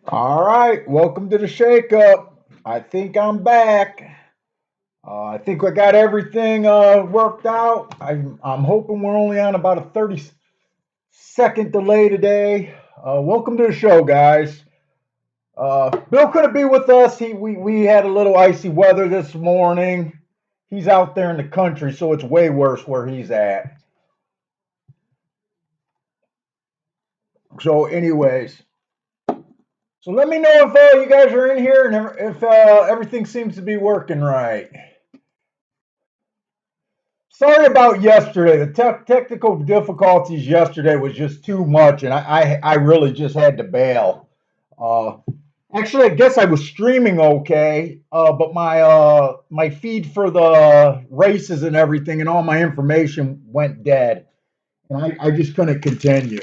All right, welcome to the shakeup. I think I'm back. I think I got everything worked out. I'm hoping we're only on about a 30-second delay today. Welcome to the show, guys. Bill couldn't be with us. We had a little icy weather this morning. He's out there in the country, so it's way worse where he's at. So, anyways, so let me know if you guys are in here and if everything seems to be working right. Sorry about yesterday. The technical difficulties yesterday was just too much, and I really just had to bail. Uh, Actually, I guess I was streaming okay, but my feed for the races and everything and all my information went dead, and I just couldn't continue.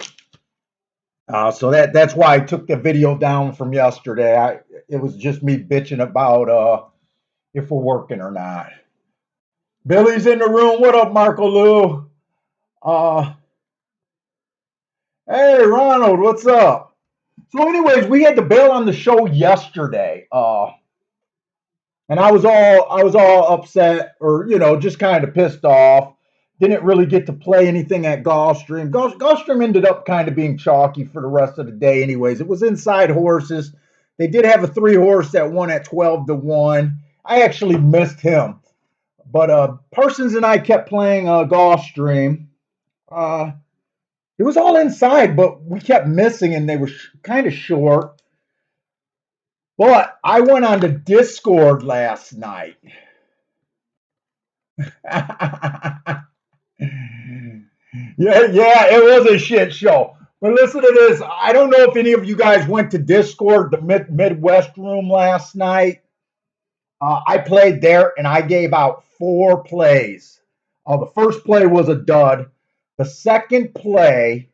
So that's why I took the video down from yesterday. It was just me bitching about if we're working or not. Billy's in the room. What up, Marco Lou? Uh, Hey Ronald, what's up? So, anyways, we had to bail on the show yesterday, and I was all upset, or just kind of pissed off. Didn't really get to play anything at Gulfstream. Gulfstream ended up kind of being chalky for the rest of the day. Anyways, it was inside horses. They did have a three horse that won at 12-1. I actually missed him, but Parsons and I kept playing Gulfstream. Uh, It was all inside, but we kept missing and they were kind of short. But I went on to Discord last night. Yeah, yeah, it was a shit show. But listen to this. I don't know if any of you guys went to Discord, the Midwest room last night. I played there and I gave out four plays. The first play was a dud. The second play,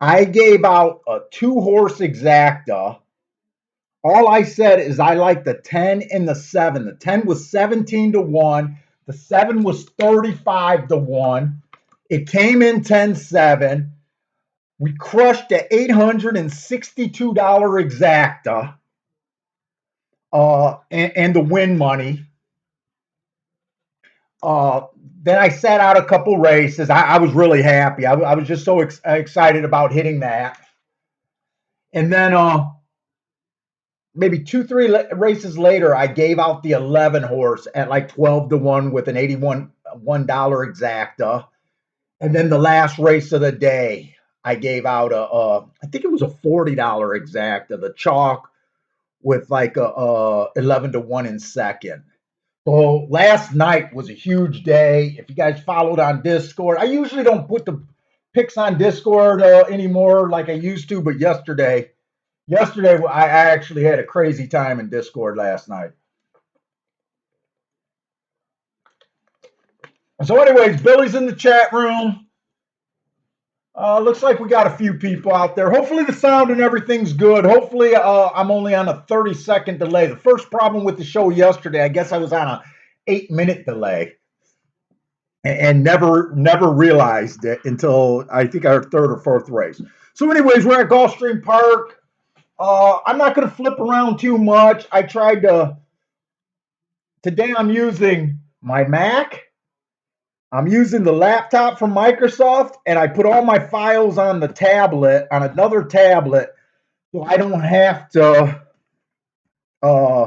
I gave out a two horse exacta. All I said is I like the 10 and the 7. The 10 was 17-1. The 7 was 35-1. It came in 10-7. We crushed the $862 exacta and the win money. Uh, then I sat out a couple races. I was really happy. I was just so excited about hitting that. And then maybe two, three races later, I gave out the 11 horse at like 12-1 with an $81 exacta. And then the last race of the day, I gave out I think it was a $40 exacta, the chalk with like a 11-1 in second. So last night was a huge day. If you guys followed on Discord, I usually don't put the picks on Discord anymore like I used to, but yesterday I actually had a crazy time in Discord last night. So, anyways, Billy's in the chat room. Looks like we got a few people out there. Hopefully, the sound and everything's good. Hopefully, I'm only on a 30-second delay. The first problem with the show yesterday, I guess I was on a 8-minute delay, and never realized it until I think our third or fourth race. So, anyways, we're at Gulfstream Park. I'm not going to flip around too much. I tried to. Today, I'm using my Mac. I'm using the laptop from Microsoft, and I put all my files on the tablet, on another tablet, so I don't have to uh,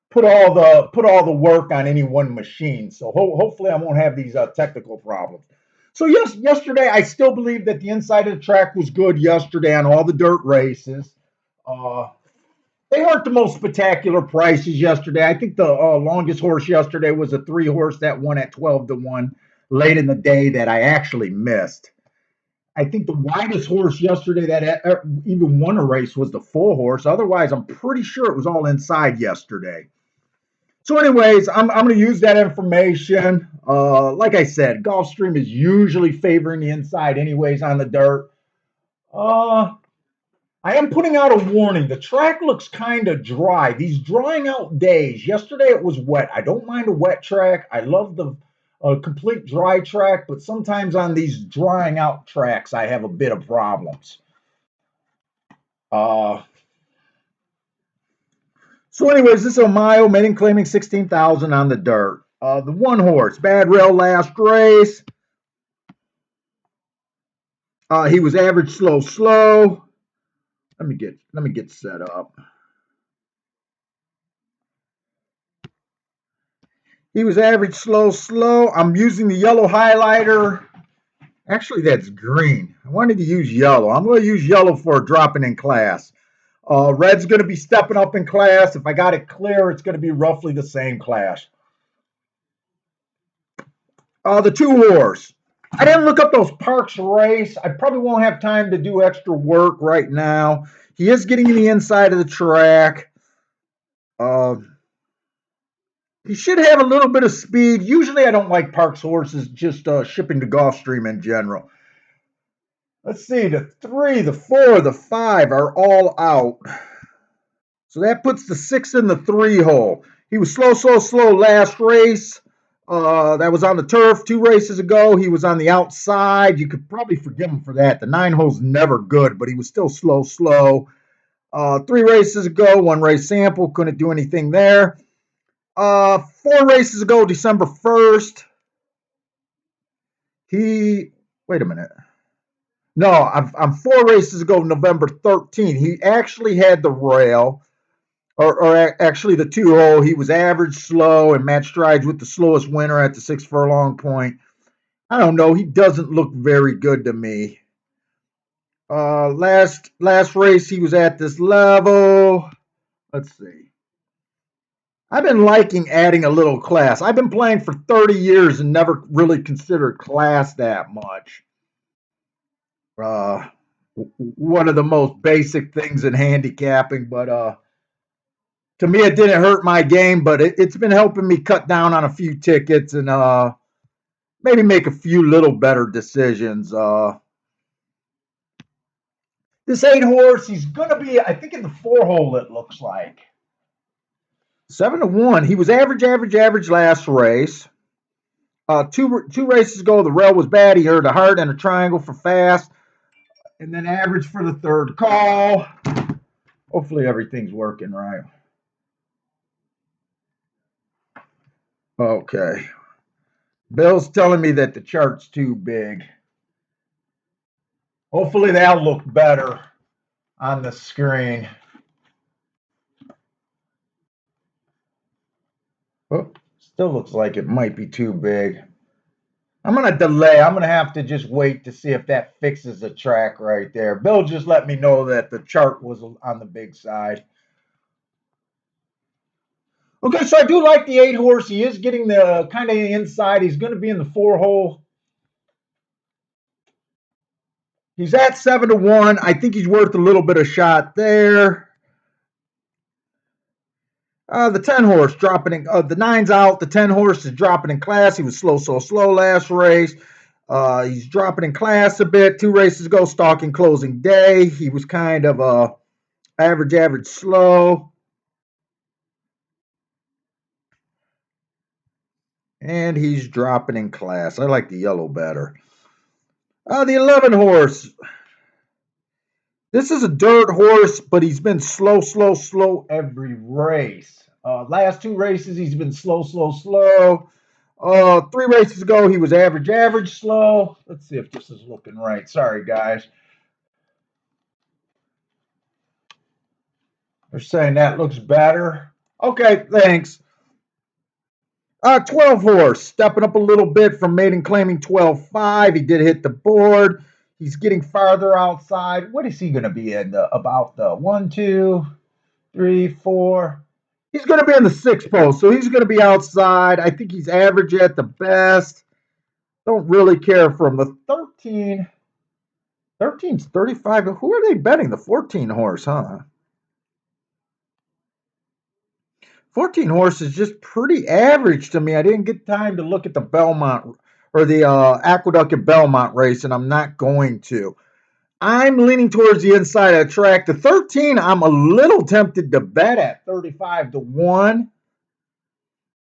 put all the work on any one machine. So hopefully, I won't have these technical problems. So yes, yesterday I still believe that the inside of the track was good yesterday on all the dirt races. Uh, they weren't the most spectacular prices yesterday. I think the longest horse yesterday was a three horse that won at 12-1 late in the day that I actually missed. I think the widest horse yesterday that even won a race was the four horse. Otherwise, I'm pretty sure it was all inside yesterday. So, anyways, I'm going to use that information. Like I said, Gulfstream is usually favoring the inside, anyways, on the dirt. Uh, I am putting out a warning. The track looks kind of dry. These drying out days. Yesterday it was wet. I don't mind a wet track. I love the complete dry track, but sometimes on these drying out tracks, I have a bit of problems. Uh, so anyways, this is Omayo, maiden claiming 16,000 on the dirt. The one horse, bad rail last race. He was average slow. Let me get set up. He was average slow. I'm using the yellow highlighter. Actually, that's green. I wanted to use yellow. I'm going to use yellow for dropping in class. Red's going to be stepping up in class. If I got it clear, it's going to be roughly the same class. The two horse. I didn't look up those Parks race. I probably won't have time to do extra work right now. He is getting in the inside of the track. He should have a little bit of speed. Usually I don't like Parks horses just shipping to Gulfstream in general. Let's see, the 3, the 4, the 5 are all out. So that puts the 6 in the 3 hole. He was slow last race. That was on the turf 2 races ago. He was on the outside. You could probably forgive him for that. The 9 hole's never good, but he was still slow. 3 races ago, 1 race sample, couldn't do anything there. 4 races ago, December 1st, wait a minute. No, I'm 4 races ago, November 13th. He actually had the rail, or actually the 2 hole. He was average slow and matched strides with the slowest winner at the 6 furlong point. I don't know. He doesn't look very good to me. Last race, he was at this level. Let's see. I've been liking adding a little class. I've been playing for 30 years and never really considered class that much. One of the most basic things in handicapping, but to me it didn't hurt my game, but it's been helping me cut down on a few tickets and maybe make a few little better decisions. This 8 horse, he's gonna be, I think, in the 4 hole. It looks like 7-1. He was average last race. Two races ago, the rail was bad. He earned a heart and a triangle for fast, and then average for the 3rd call. Hopefully everything's working right. Okay. Bill's telling me that the chart's too big. Hopefully that'll look better on the screen. Oh, still looks like it might be too big. I'm going to delay. I'm going to have to just wait to see if that fixes the track right there. Bill just let me know that the chart was on the big side. Okay, so I do like the 8 horse. He is getting the kind of inside. He's going to be in the 4 hole. He's at 7-1. I think he's worth a little bit of shot there. The 10 horse dropping in, the 9's out. The 10 horse is dropping in class. He was slow last race. He's dropping in class a bit. 2 races ago, stalking closing day. He was kind of average slow. And he's dropping in class. I like the yellow better. The 11 horse. This is a dirt horse, but he's been slow every race. Last 2 races, he's been slow. 3 races ago, he was average slow. Let's see if this is looking right. Sorry, guys. They're saying that looks better. Okay, thanks. 12 horse, stepping up a little bit from maiden claiming 12.5. He did hit the board. He's getting farther outside. What is he going to be in? About the 1, 2, 3, 4. He's going to be in the 6th post, so he's going to be outside. I think he's average at the best. Don't really care for him. The 13. 13's 35. Who are they betting? The 14 horse, huh? 14 horse is just pretty average to me. I didn't get time to look at the Belmont or the Aqueduct at Belmont race, and I'm not going to. I'm leaning towards the inside of the track. The 13, I'm a little tempted to bet at 35-1.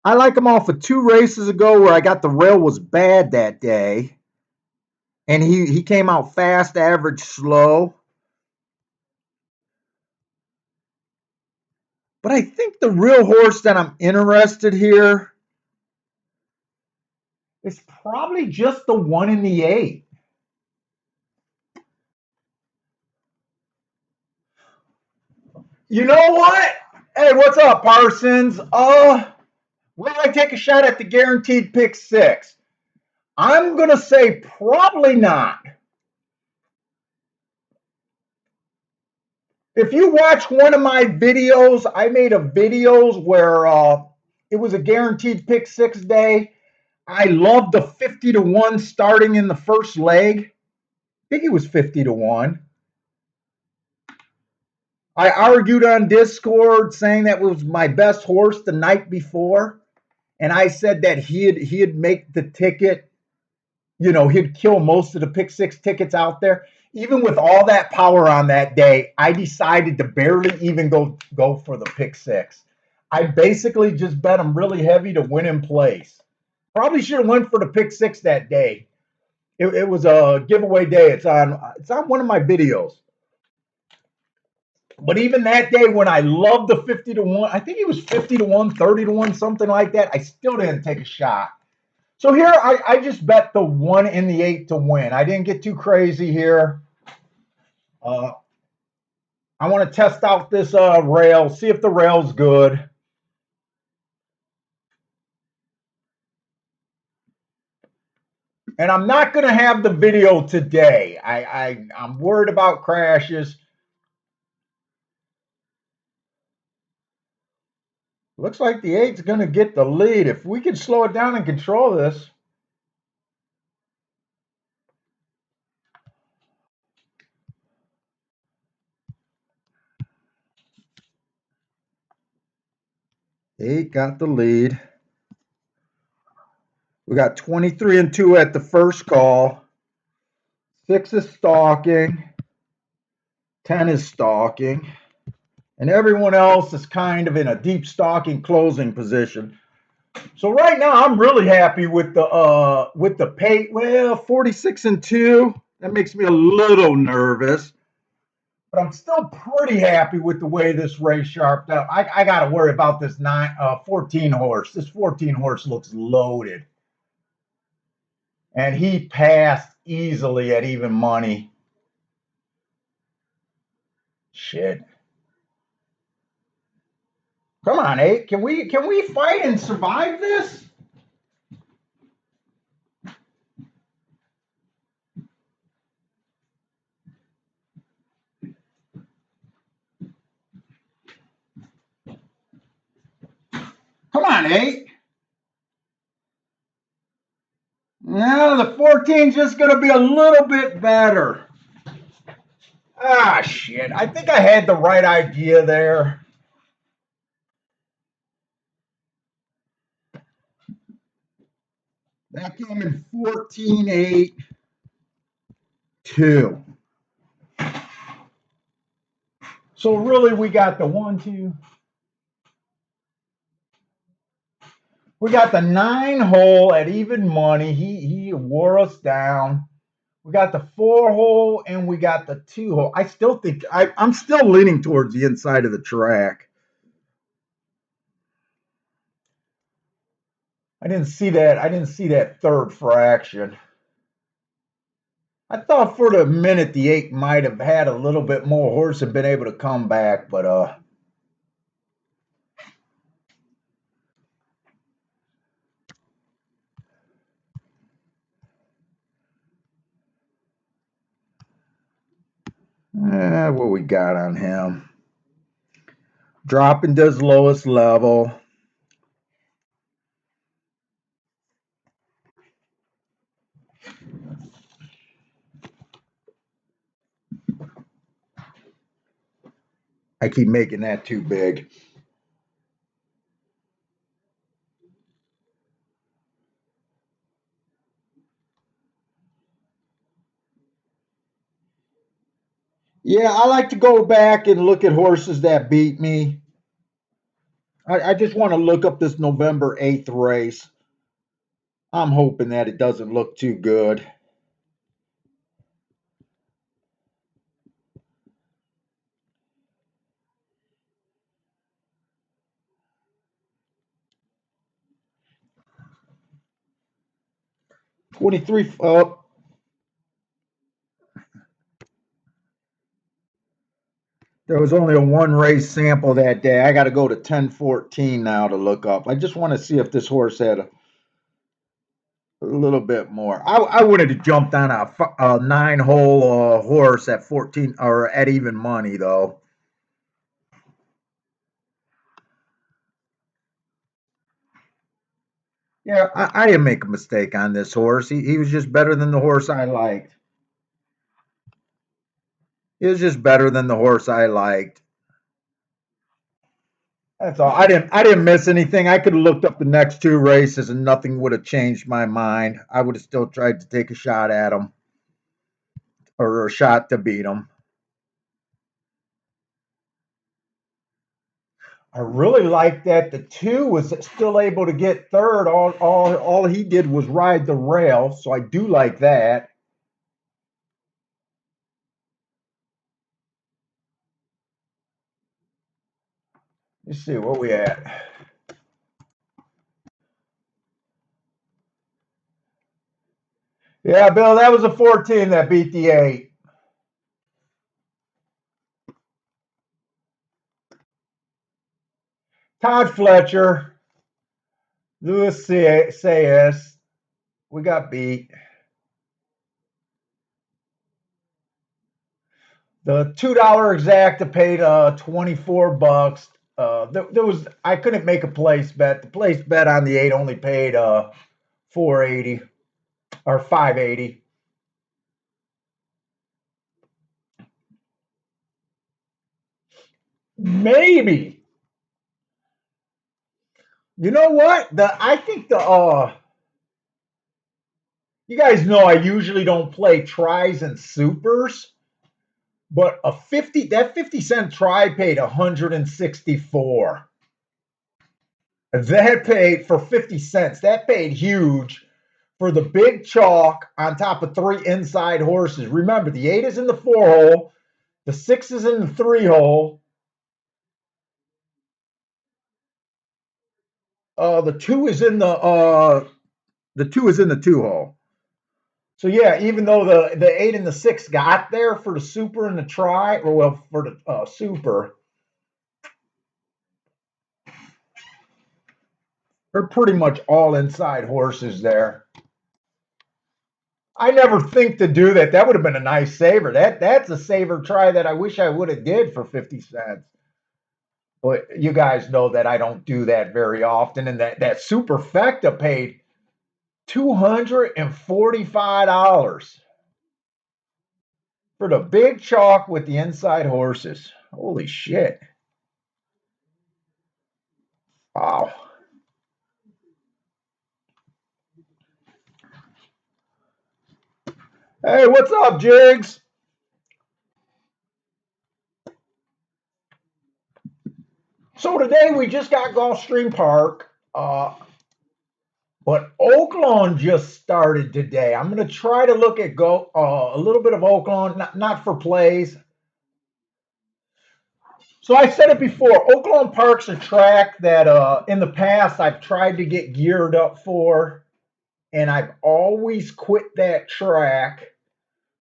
I like him off of 2 races ago where I got the rail was bad that day. And he came out fast, average, slow. But I think the real horse that I'm interested here is probably just the 1 in the 8. You know what? Hey, what's up, Parsons? Will I take a shot at the guaranteed pick 6? I'm gonna say probably not. If you watch one of my videos, I made a videos where it was a guaranteed pick 6 day. I love the 50 to 1 starting in the first leg. I think it was 50 to 1. I argued on Discord saying that was my best horse the night before, and I said that he'd make the ticket. You know, he'd kill most of the pick 6 tickets out there. Even with all that power on that day, I decided to barely even go for the pick 6. I basically just bet him really heavy to win in place. Probably should have went for the pick 6 that day. It was a giveaway day. It's on one of my videos. But even that day when I loved the 50 to 1, I think it was 50 to 1, 30 to 1, something like that, I still didn't take a shot. So here I just bet the 1 in the 8 to win. I didn't get too crazy here. I want to test out this rail, see if the rail's good. And I'm not going to have the video today. I'm worried about crashes. Looks like the 8's going to get the lead. If we can slow it down and control this. Eight got the lead. We got 23 and 2 at the first call. 6 is stalking. 10 is stalking. And everyone else is kind of in a deep stalking closing position. So right now I'm really happy with the pay. Well, 46 and 2. That makes me a little nervous. But I'm still pretty happy with the way this race sharped up. I got to worry about this 14 horse. This 14 horse looks loaded. And he passed easily at even money. Shit. Come on, 8. Can we fight and survive this? Come on, 8. No, the 14's just going to be a little bit better. Ah, shit. I think I had the right idea there. That came in 14-8-2. So really, we got the 1, 2. We got the 9 hole at even money. He wore us down. We got the 4 hole and we got the 2 hole. I still think I'm still leaning towards the inside of the track. I didn't see that third fraction. I thought for the minute the 8 might have had a little bit more horse and been able to come back, but what we got on him? Dropping to his lowest level. I keep making that too big. Yeah, I like to go back and look at horses that beat me. I just want to look up this November 8th race. I'm hoping that it doesn't look too good. 23. There was only a one race sample that day. I got to go to 1014 now to look up. I just want to see if this horse had a little bit more. I would have jumped on a 9-hole horse at 14 or at even money though. Yeah, I didn't make a mistake on this horse. He was just better than the horse I liked. He was just better than the horse I liked. That's all. I didn't miss anything. I could have looked up the next two races and nothing would have changed my mind. I would have still tried to take a shot at him or a shot to beat him. I really like that the two was still able to get third. All he did was ride the rail, so I do like that. Let's see where we at. Yeah, Bill, that was a 14 that beat the 8. Todd Fletcher, Luis Sayas, we got beat. The $2 exacta paid $24. There was I couldn't make a place bet. The place bet on the 8 only paid 480 or 580. Maybe. You know what? I think you guys know I usually don't play tries and supers, but a 50 cent try paid 164. That paid for 50 cents. That paid huge for the big chalk on top of 3 inside horses. Remember, the 8 is in the 4 hole, the 6 is in the 3 hole, the 2 is in the 2 is in the 2 hole. So yeah, even though the 8 and the 6 got there for the super and the try, or well, for the super, they're pretty much all inside horses there. I never think to do that. That would have been a nice saver. That's a saver try that I wish I would have did for 50 cents. But you guys know that I don't do that very often. And that superfecta paid $245 for the big chalk with the inside horses. Holy shit. Wow. Hey, what's up, Jigs? So today we just got Gulfstream Park, but Oaklawn just started today. I'm going to try to look at a little bit of Oaklawn, not for plays. So I said it before. Oaklawn Park's a track that in the past I've tried to get geared up for, and I've always quit that track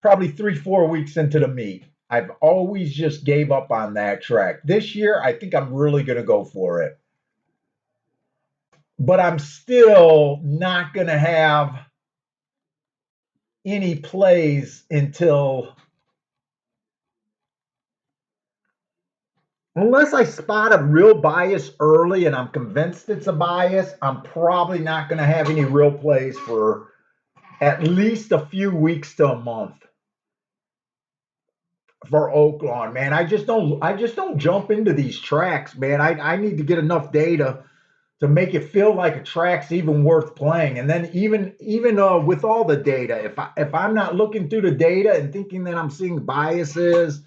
probably 3-4 weeks into the meet. I've always just gave up on that track. This year, I think I'm really going to go for it. But I'm still not going to have any plays unless I spot a real bias early and I'm convinced it's a bias. I'm probably not going to have any real plays for at least a few weeks to a month for Oaklawn, man. I just don't jump into these tracks, man. I need to get enough data to make it feel like a track's even worth playing. And then even with all the data, if I'm not looking through the data and thinking that I'm seeing biases,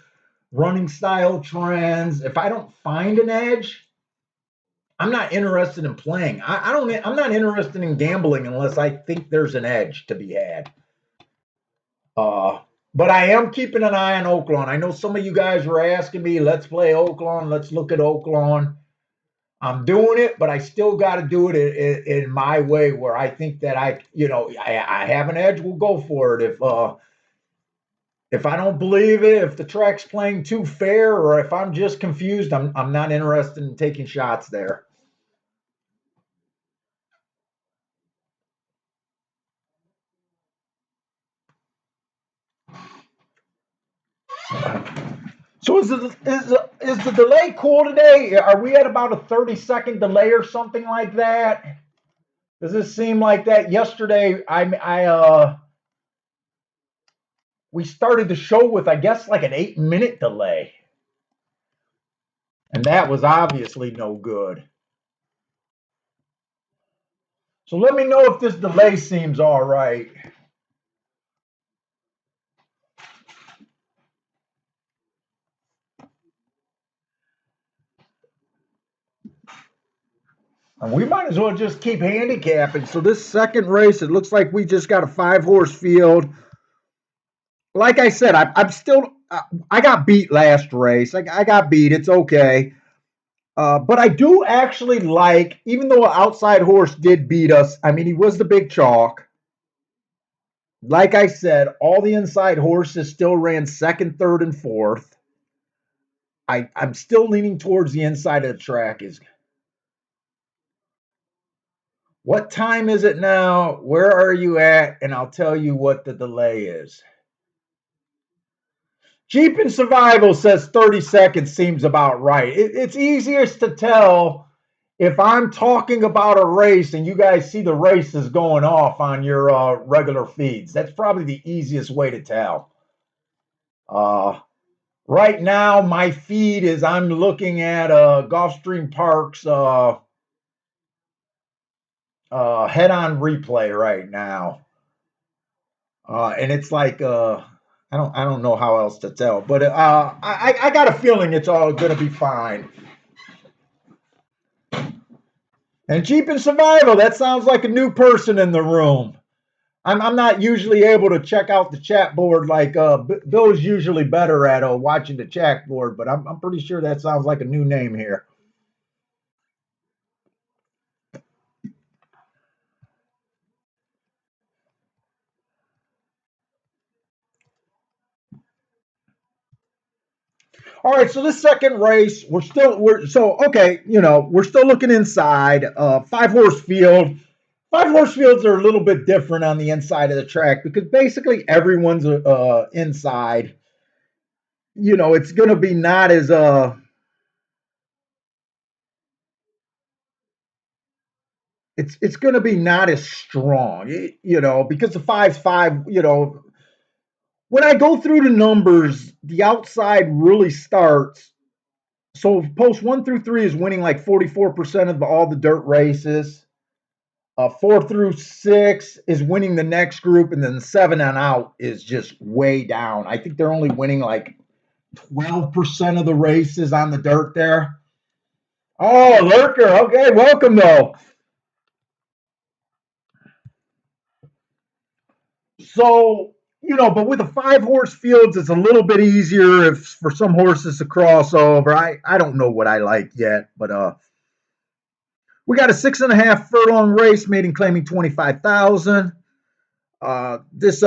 running style trends, if I don't find an edge, I'm not interested in playing. I'm not interested in gambling unless I think there's an edge to be had. Uh, but I am keeping an eye on Oaklawn. I know some of you guys were asking me, let's play Oaklawn, let's look at Oaklawn. I'm doing it, but I still got to do it in my way where I think that I have an edge. We'll go for it. If I don't believe it, if the track's playing too fair, or if I'm just confused, I'm not interested in taking shots there. So is the delay cool today? Are we at about a 30-second delay or something like that? Does this seem like that? Yesterday, we started the show with, I guess, like an 8-minute delay, and that was obviously no good. So let me know if this delay seems all right. And we might as well just keep handicapping. So this second race, it looks like we just got a 5-horse field. Like I said, I'm still. I got beat last race. I got beat. It's okay. But I do actually like, even though an outside horse did beat us. I mean, he was the big chalk. Like I said, all the inside horses still ran second, third, and fourth. I'm still leaning towards the inside of the track. Is What time is it now? Where are you at? And I'll tell you what the delay is. Jeep and Survival says 30 seconds seems about right. It's easiest to tell if I'm talking about a race and you guys see the races going off on your regular feeds. That's probably the easiest way to tell. Right now, my feed is I'm looking at Gulfstream Park's head-on replay right now. And it's like I don't know how else to tell, but I got a feeling it's all going to be fine. And Jeep and Survival, that sounds like a new person in the room. I'm not usually able to check out the chat board like Bill's usually better at watching the chat board, but I'm pretty sure that sounds like a new name here. All right, so this second race, we're still looking inside. 5-horse field. 5-horse fields are a little bit different on the inside of the track because basically everyone's inside. It's going to be not as it's going to be not as strong, because the 5's 5. When I go through the numbers, the outside really starts. So post 1 through 3 is winning like 44% of all the dirt races. 4 through 6 is winning the next group, and then the 7 on out is just way down. I think they're only winning like 12% of the races on the dirt there. Oh, Lurker. Okay, welcome though. So, but with the 5-horse fields, it's a little bit easier if for some horses to cross over. I don't know what I like yet, but we got a 6.5 furlong race, maiden claiming 25,000. This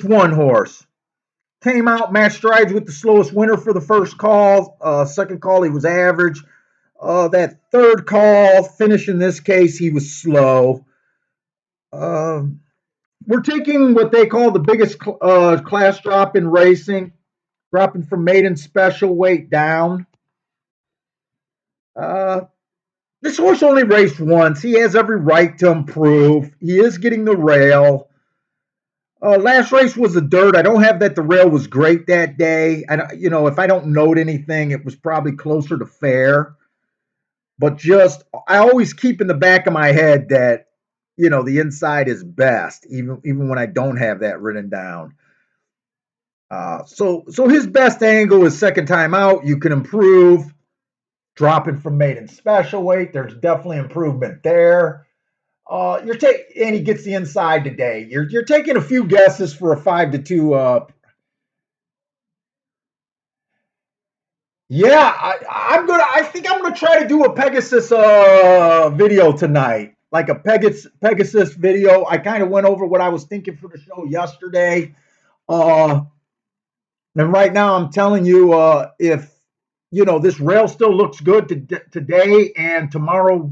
one horse came out, match strides with the slowest winner for the first call. Second call, he was average. That third call, finish in this case, he was slow. We're taking what they call the biggest class drop in racing, dropping from maiden special weight down. This horse only raced once. He has every right to improve. He is getting the rail. Last race was the dirt. I don't have that the rail was great that day. If I don't note anything, it was probably closer to fair. But I always keep in the back of my head that the inside is best, even when I don't have that written down. So his best angle is second time out. You can improve, dropping from maiden special weight. There's definitely improvement there. And he gets the inside today. You're taking a few guesses for a 5-2. Yeah, I think I'm gonna try to do a Pegasus video tonight, like a Pegasus video. I kind of went over what I was thinking for the show yesterday. Uh, and right now I'm telling you, if this rail still looks good today and tomorrow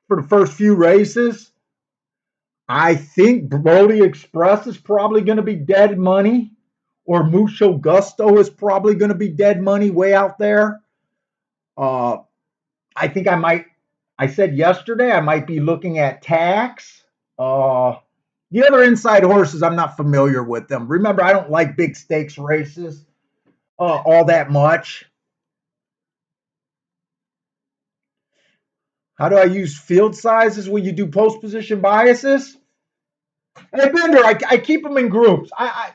for the first few races, I think Brody Express is probably going to be dead money, or Mucho Gusto is probably going to be dead money way out there. Uh, I think I might. I said yesterday I might be looking at Tax. Uh, the other inside horses, I'm not familiar with them. Remember, I don't like big stakes races all that much. How do I use field sizes when you do post position biases? Hey Bender, I keep them in groups. I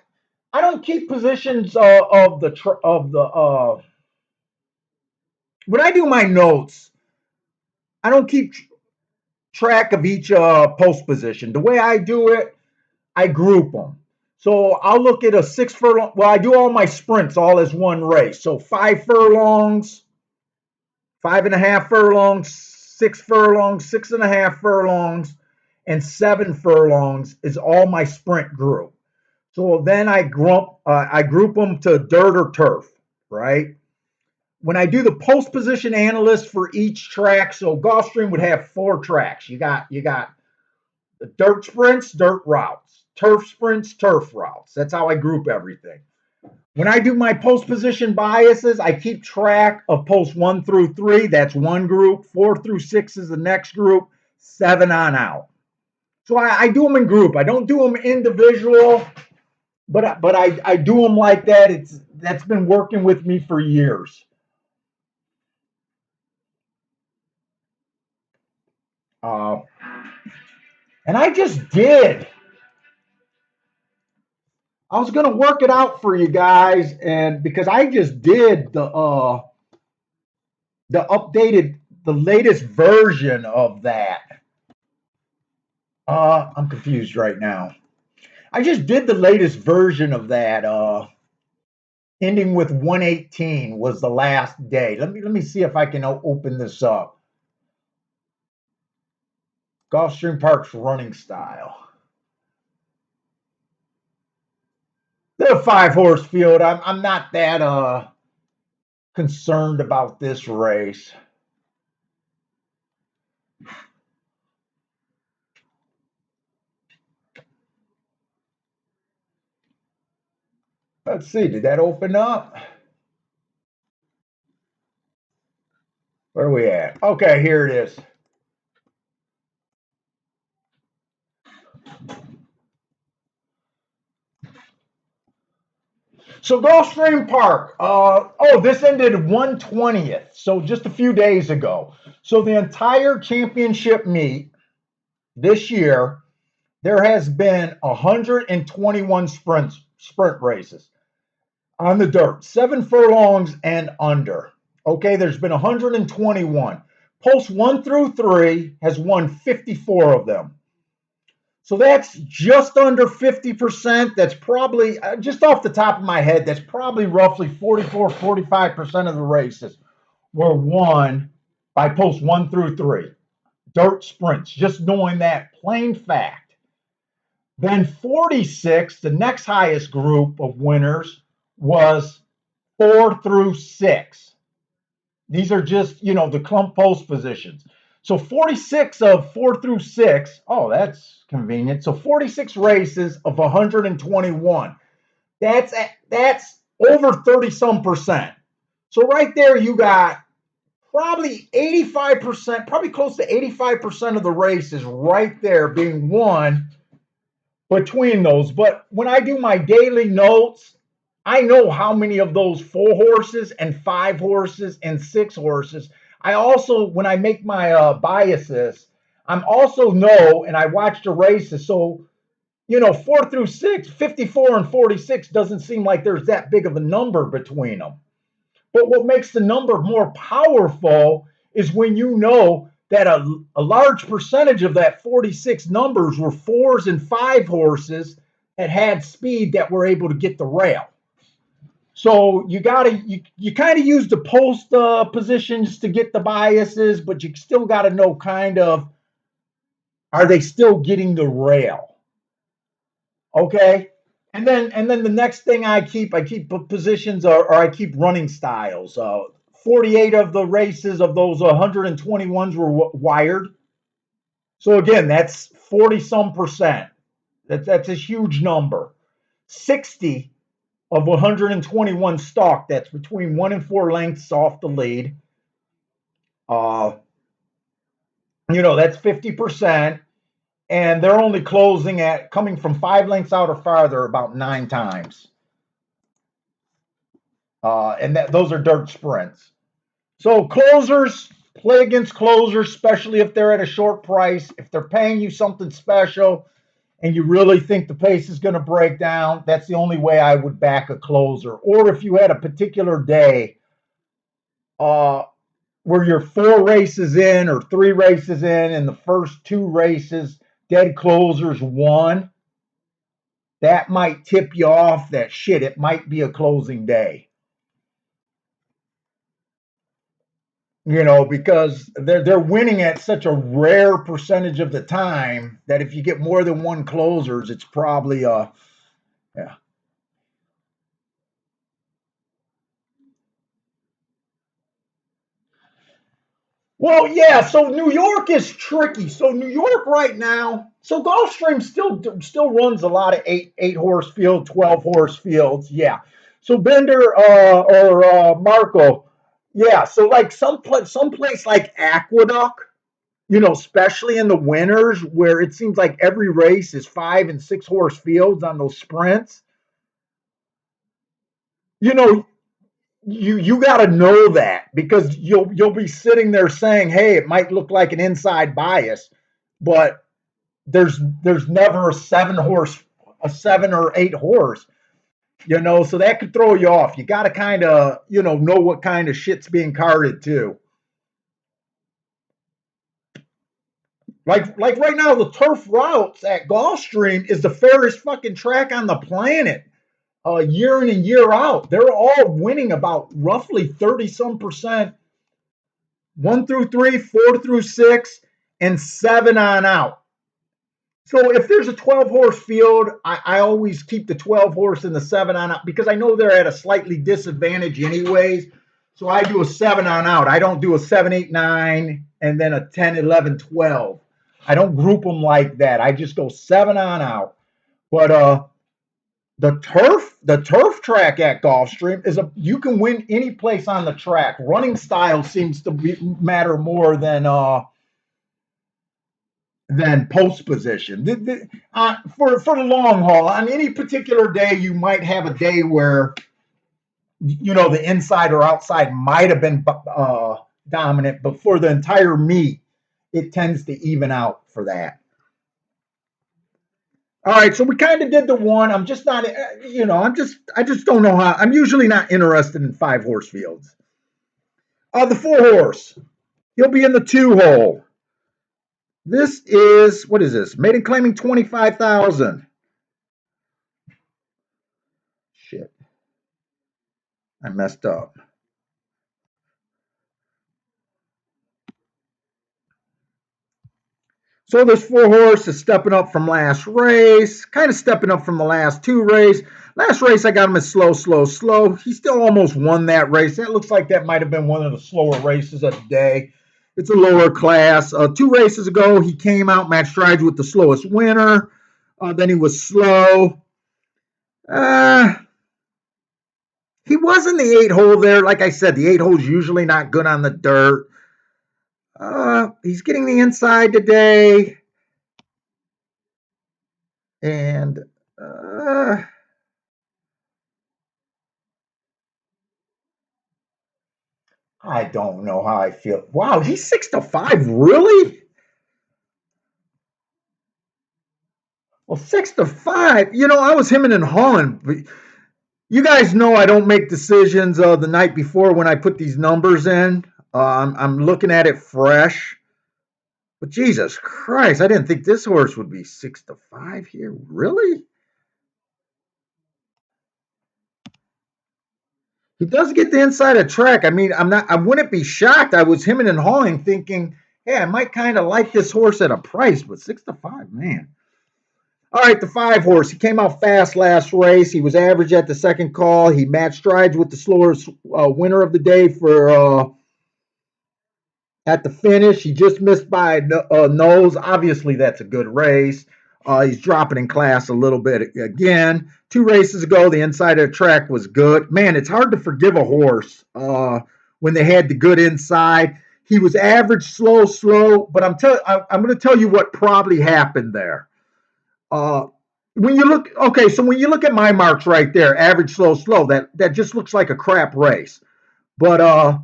don't keep positions of the when I do my notes. I don't keep track of each post position. The way I do it, I group them. So I'll look at a 6 furlong. Well, I do all my sprints all as one race. So 5 furlongs, 5.5 furlongs, 6 furlongs, 6.5 furlongs, and 7 furlongs is all my sprint group. So then I group them to dirt or turf, right? When I do the post position analyst for each track, so Gulfstream would have 4 tracks. You got the dirt sprints, dirt routes, turf sprints, turf routes. That's how I group everything. When I do my post position biases, I keep track of posts 1 through 3. That's one group. 4 through 6 is the next group. 7 on out. So I do them in group. I don't do them individual, but I do them like that. That's been working with me for years. Uh, and I just did. I was gonna work it out for you guys, and because I just did the latest version of that. I'm confused right now. I just did the latest version of that. Ending with 118 was the last day. Let me see if I can open this up. Gulfstream Park's running style. They're a 5 horse field. I'm not that concerned about this race. Let's see. Did that open up? Where are we at? Okay, here it is. So Gulfstream Park. This ended 1/20th, so just a few days ago. So the entire championship meet this year, there has been 121 sprint races on the dirt, 7 furlongs and under. Okay, there's been 121. Post 1 through 3 has won 54 of them. So that's just under 50%. That's probably, just off the top of my head, that's probably roughly 45% of the races were won by posts 1 through 3. Dirt sprints, just knowing that plain fact. Then 46, the next highest group of winners was 4 through 6. These are just, the clump post positions. So 46 of 4 through 6. Oh, that's convenient. So 46 races of 121. That's over 30 some percent. So right there, you got probably 85%, probably close to 85% of the races right there being won between those. But when I do my daily notes, I know how many of those 4 horses and 5 horses and 6 horses. I also, when I make my biases, I'm also know, and I watch the races. So, 4 through 6, 54 and 46 doesn't seem like there's that big of a number between them. But what makes the number more powerful is when you know that a large percentage of that 46 numbers were 4s and 5 horses that had speed that were able to get the rail. So you kind of use the post positions to get the biases, but you still got to know kind of, are they still getting the rail? Okay. And then the next thing I keep positions, or I keep running styles. 48 of the races of those 121s were wired. So again, that's 40 some percent. That's a huge number. 60 of 121 stock, that's between 1 and 4 lengths off the lead. Uh, that's 50%. And they're only closing at, coming from 5 lengths out or farther, about 9 times. And those are dirt sprints. So closers, play against closers, especially if they're at a short price. If they're paying you something special and you really think the pace is going to break down, that's the only way I would back a closer. Or if you had a particular day where you're 4 races in or 3 races in, and the first 2 races, dead closers won, that might tip you off that shit, it might be a closing day. Because they're winning at such a rare percentage of the time that if you get more than one closers, it's probably yeah. Well, yeah. So New York is tricky. So New York right now. So Gulfstream still runs a lot of eight horse field, 12 horse fields. Yeah. So Bender or Marco. Yeah. So like some place like Aqueduct, especially in the winters where it seems like every race is 5 and 6 horse fields on those sprints. You know, you got to know that, because you'll be sitting there saying, "Hey, it might look like an inside bias, but there's never a 7 or 8 horse." So that could throw you off. You got to kind of know what kind of shit's being carded too. Like right now, the turf routes at Gulfstream is the fairest fucking track on the planet. Year in and year out, they're all winning about roughly 30 some percent, 1 through 3, 4 through 6, and 7 on out. So if there's a 12 horse field, I always keep the 12 horse and the 7 on out, because I know they're at a slightly disadvantage anyways. So I do a 7 on out. I don't do a 7, 8, 9, and then a 10, 11, 12. I don't group them like that. I just go 7 on out. But the turf track at Gulfstream you can win any place on the track. Running style seems to matter more than post position. For the long haul, on any particular day, you might have a day where the inside or outside might have been dominant, but for the entire meet, it tends to even out for that. All right, so we kind of did the one. I'm just not, I just don't know how. I'm usually not interested in 5 horse fields. The 4 horse, he'll be in the 2 hole. This is, what is this? Maiden claiming 25,000. Shit, I messed up. So this 4 horse is stepping up from last race, kind of stepping up from the last 2 races. Last race, I got him as slow. He still almost won that race. That looks like that might have been one of the slower races of the day. It's a lower class. 2 races ago, he came out match strides with the slowest winner. Then he was slow. He was in the 8 hole there. Like I said, the 8 hole's usually not good on the dirt. He's getting the inside today. And I don't know how I feel. Wow, he's 6-5, really? Well, 6-5. I was hemming and hawing. You guys know I don't make decisions the night before when I put these numbers in. I'm looking at it fresh. But Jesus Christ, I didn't think this horse would be 6-5 here. Really? He does get the inside of track. I mean, I wouldn't be shocked. I was hemming and hawing thinking, hey, I might kind of like this horse at a price, but 6 to 5, man. All right, the 5 horse. He came out fast last race. He was average at the second call. He matched strides with the slowest winner of the day for at the finish. He just missed by a nose. Obviously, that's a good race. He's dropping in class a little bit again. 2 races ago, the inside of the track was good. Man, it's hard to forgive a horse when they had the good inside. He was average, slow, but I'm going to tell you what probably happened there. When you look, okay, so when you look at my marks right there, average, slow, that just looks like a crap race. But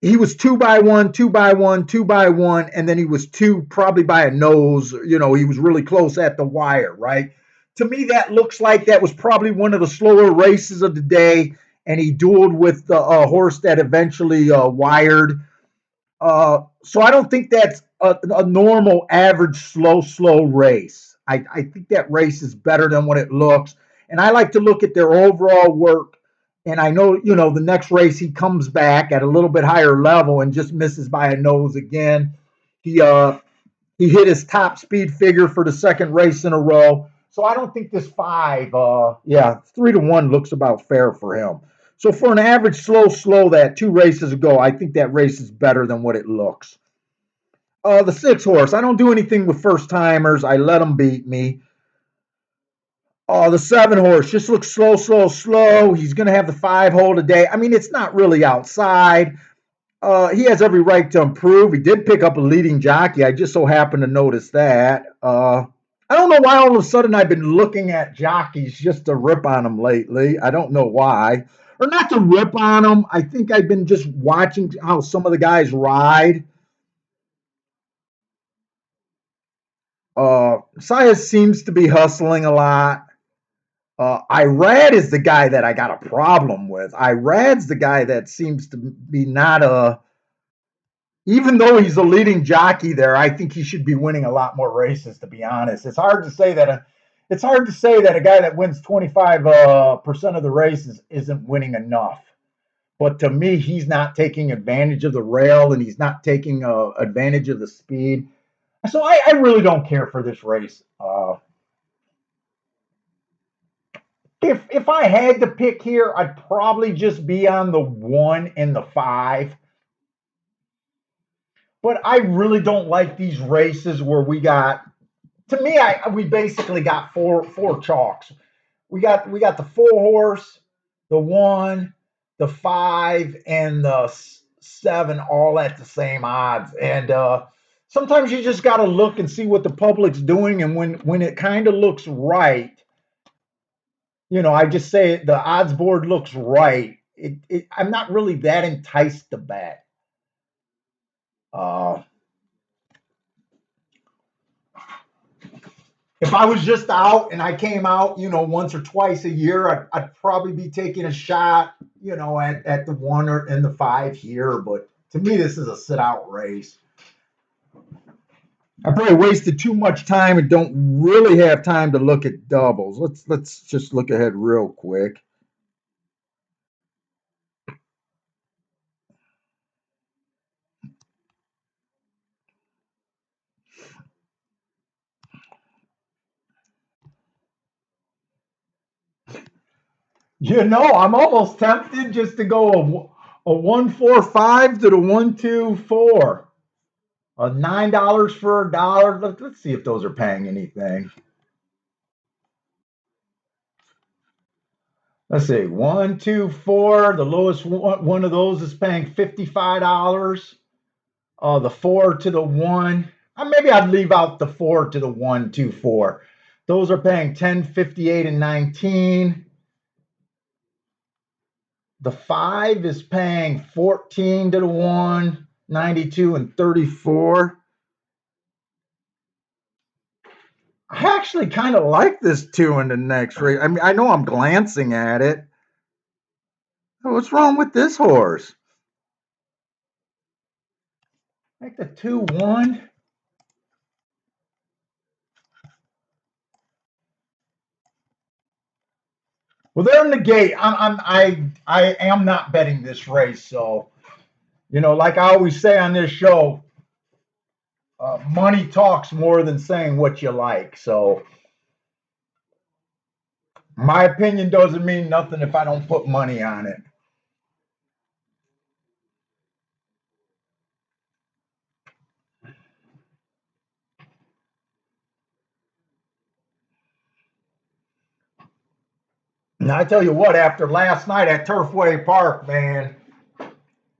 he was 2 by 1, 2 by 1, 2 by 1, and then he was 2 probably by a nose. You know, he was really close at the wire, right? To me, that looks like that was probably one of the slower races of the day, and he dueled with the horse that eventually wired. So I don't think that's a normal, average, slow race. I think that race is better than what it looks, and I like to look at their overall work. And I know, the next race he comes back at a little bit higher level and just misses by a nose again. He hit his top speed figure for the second race in a row. So I don't think this 5, 3 to 1 looks about fair for him. So for an average slow that 2 races ago, I think that race is better than what it looks. The 6 horse, I don't do anything with first timers. I let them beat me. The 7 horse just looks slow. He's going to have the 5 hole today. I mean, it's not really outside. He has every right to improve. He did pick up a leading jockey. I just so happened to notice that. I don't know why all of a sudden I've been looking at jockeys just to rip on them lately. I don't know why. Or not to rip on them. I think I've been just watching how some of the guys ride. Sias seems to be hustling a lot. Irad is the guy that I got a problem with. Irad's the guy that seems to be not a. Even though he's a leading jockey there, I think he should be winning a lot more races. To be honest, it's hard to say that a guy that wins 25% of the races isn't winning enough. But to me, he's not taking advantage of the rail and he's not taking advantage of the speed. So I really don't care for this race. If I had to pick here, I'd probably just be on the 1 and the 5. But I really don't like these races where we got. To me, we basically got four chalks. We got the 4 horse, the 1, the 5, and the 7 all at the same odds. And sometimes you just got to look and see what the public's doing, and when it kind of looks right, I just say the odds board looks right. I'm not really that enticed to bet. Uh, if I was just out and I came out, once or twice a year, I'd probably be taking a shot, at the 1 or and the 5 here. But to me, this is a sit out race. I probably wasted too much time and don't really have time to look at doubles. Let's just look ahead real quick. I'm almost tempted just to go a 145 to the 124. $9 for $1. Let's see if those are paying anything. Let's see, 124. The lowest one of those is paying $55. The 4 to the 1. Maybe I'd leave out the 4 to the 124. Those are paying 10.58 and 19. The 5 is paying 14 to the 1, 92 and 34. I actually kind of like this 2 in the next race. I mean, I know I'm glancing at it. What's wrong with this horse? Like the 2-1. Well, they're in the gate. I am not betting this race. So, like I always say on this show, money talks more than saying what you like. So, my opinion doesn't mean nothing if I don't put money on it. Now, I tell you what, after last night at Turfway Park, man,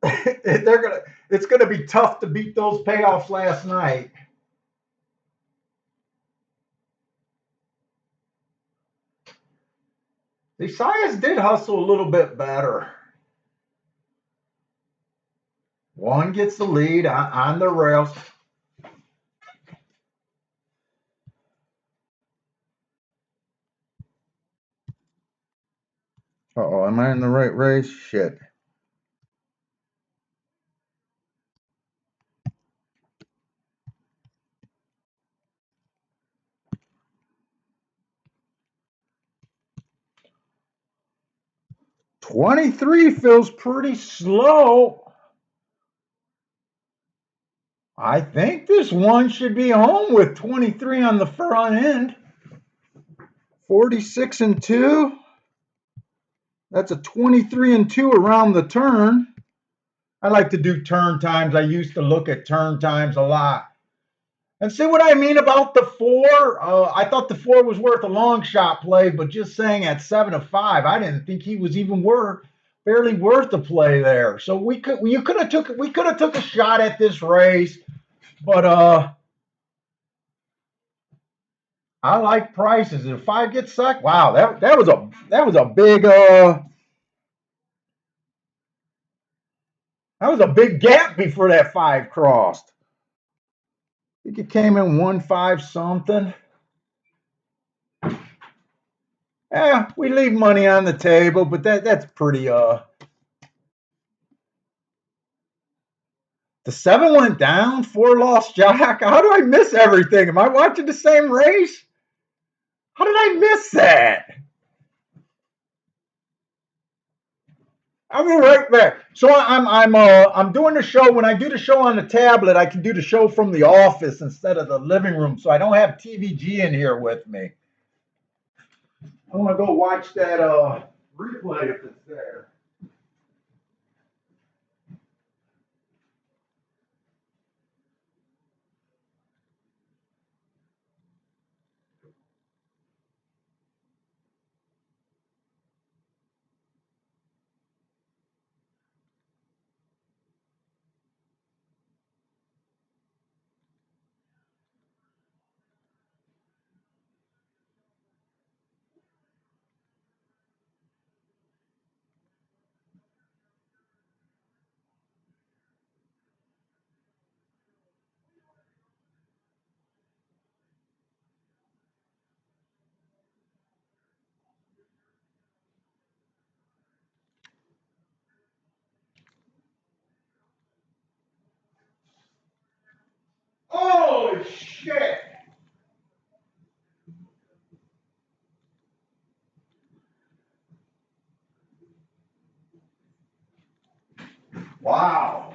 it's gonna be tough to beat those payoffs last night. The Sias did hustle a little bit better. One gets the lead on the rails. Oh, am I in the right race? Shit. $23 feels pretty slow. I think this one should be home with 23 on the front end. 46 and 2. That's a 23 and 2 around the turn. I like to do turn times. I used to look at turn times a lot. And see what I mean about the 4? I thought the 4 was worth a long shot play, but just saying at 7-5, I didn't think he was even barely worth the play there. So we could have took a shot at this race, but I like prices. If 5 gets sucked, wow, that was a big that was a big gap before that 5 crossed. I think it came in 1-5 something. Yeah, we leave money on the table, but that's pretty the 7 went down, 4 lost Jack. How do I miss everything? Am I watching the same race? How did I miss that? I'll be right back. So I'm doing the show. When I do the show on the tablet, I can do the show from the office instead of the living room. So I don't have TVG in here with me. I want to go watch that replay if it's there. Holy shit! Wow.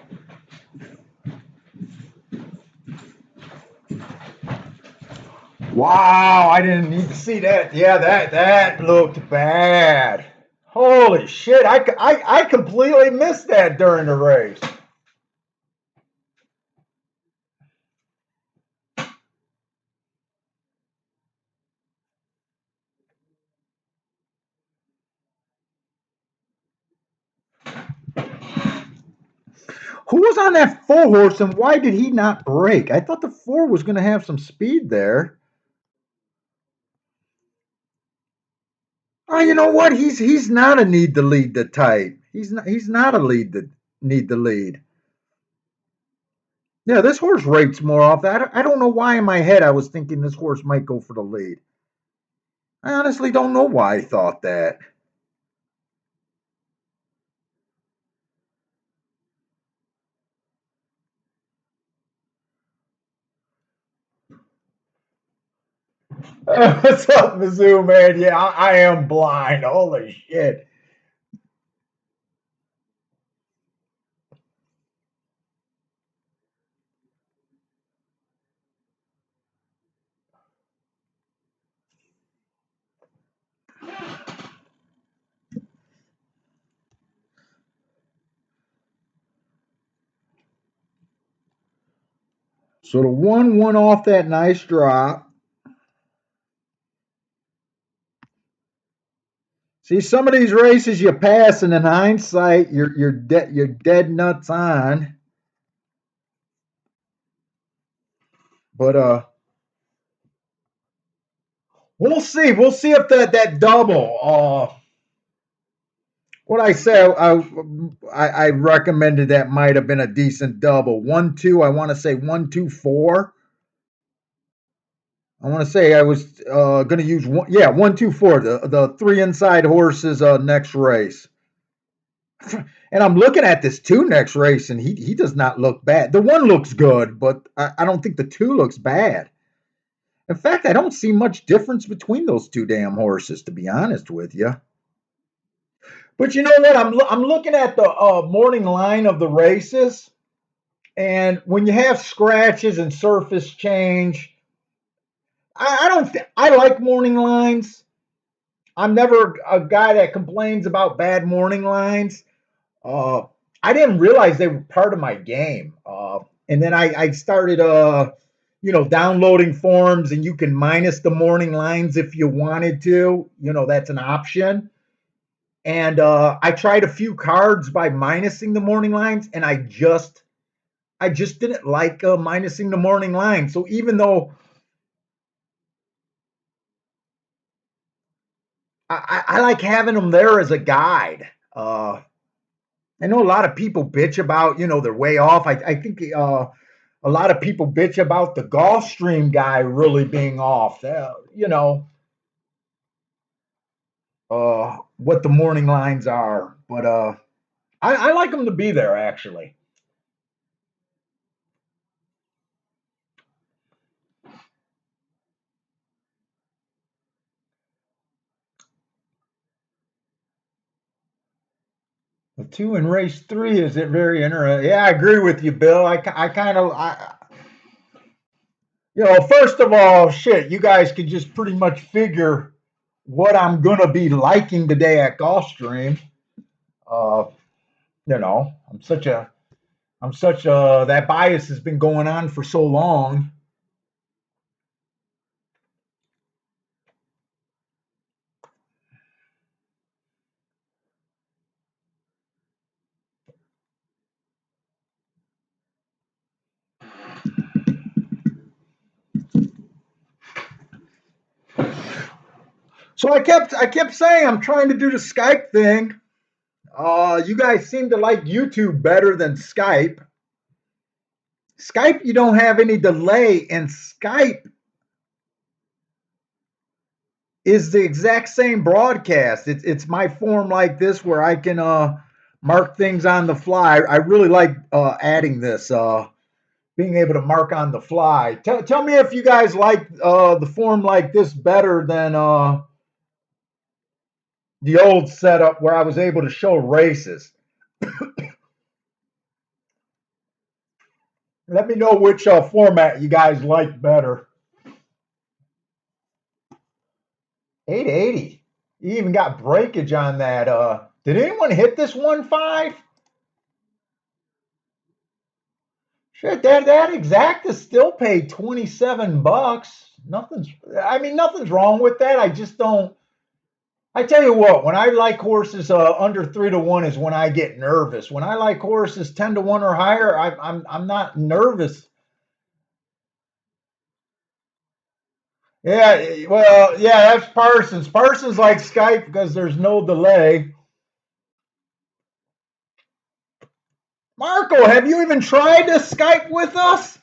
Wow, I didn't need to see that. Yeah, that looked bad. Holy shit, I completely missed that during the race. Who was on that 4 horse and why did he not break? I thought the 4 was going to have some speed there. Oh, you know what? He's not a need to lead the type. He's not a need to lead. Yeah, this horse rates more off that. I don't know why in my head I was thinking this horse might go for the lead. I honestly don't know why I thought that. What's up, Mizzou, man? Yeah, I am blind. Holy shit. So the one went off that nice drop. See, some of these races you pass, and in hindsight, you're dead nuts on. But we'll see. We'll see if that double. What I say, I recommended that might have been a decent double. 1-2. I want to say 1-2-4. I want to say I was going to use one. Yeah, 1-2-4. The three inside horses next race. And I'm looking at this two next race, and he does not look bad. The one looks good, but I don't think the two looks bad. In fact, I don't see much difference between those two damn horses, to be honest with you. But you know what? I'm looking at the morning line of the races, and when you have scratches and surface change, I don't. I like morning lines. I'm never a guy that complains about bad morning lines. Uh, I didn't realize they were part of my game. And then I started, downloading forms, and you can minus the morning lines if you wanted to. That's an option. And I tried a few cards by minusing the morning lines, and I just didn't like minusing the morning line. So even though I like having them there as a guide, I know a lot of people bitch about, they're way off. I think a lot of people bitch about the Gulfstream guy really being off. What the morning lines are, but I like them to be there actually. The two in race three is it very interesting. Yeah, I agree with you, Bill. I kind of first of all, shit, you guys could just pretty much figure what I'm gonna be liking today at Gulfstream. Uh, I'm such a that bias has been going on for so long. So I kept saying I'm trying to do the Skype thing. You guys seem to like YouTube better than Skype. Skype, you don't have any delay, and Skype is the exact same broadcast. It's my form like this where I can mark things on the fly. I really like adding this, being able to mark on the fly. Tell me if you guys like the form like this better than the old setup where I was able to show races. Let me know which format you guys like better. 880. You even got breakage on that. Did anyone hit this 1.5? Shit, that exacta still paid $27. Nothing's wrong with that. I just don't. I tell you what, when I like horses under 3-1 is when I get nervous. When I like horses 10-1 or higher, I'm not nervous. Yeah, well, yeah, that's Parsons. Parsons likes Skype because there's no delay. Marco, have you even tried to Skype with us?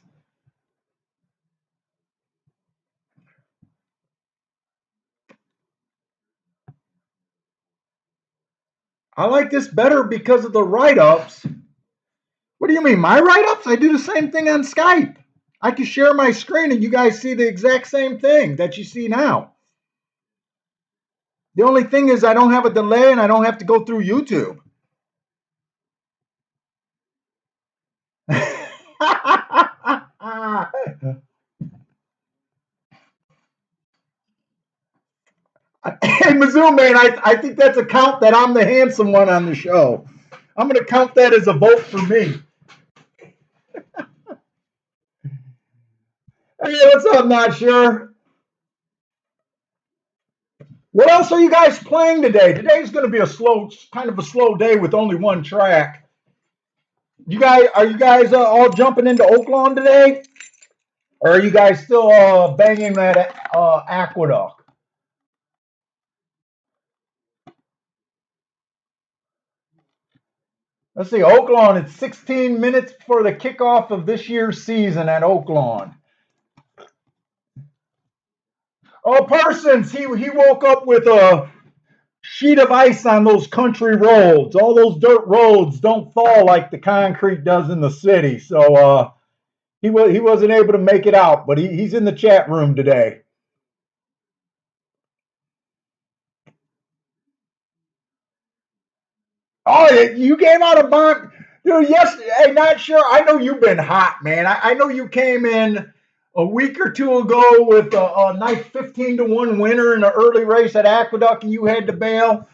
I like this better because of the write ups. What do you mean, my write ups? I do the same thing on Skype. I can share my screen and you guys see the exact same thing that you see now. The only thing is I don't have a delay and I don't have to go through YouTube. Hey, Mizzou man, I think that's a count that I'm the handsome one on the show. I'm going to count that as a vote for me. Hey, what's up, Not Sure? What else are you guys playing today? Today's going to be kind of a slow day with only one track. Are you guys all jumping into Oaklawn today? Or are you guys still banging that Aqueduct? Let's see, Oaklawn, it's 16 minutes before the kickoff of this year's season at Oaklawn. Oh, Parsons, he woke up with a sheet of ice on those country roads. All those dirt roads don't fall like the concrete does in the city. So he wasn't able to make it out, but he's in the chat room today. Oh, you came out of Bond, dude. Yes, hey, Not Sure. I know you've been hot, man. I know you came in a week or two ago with a nice 15-1 winner in the early race at Aqueduct, and you had to bail.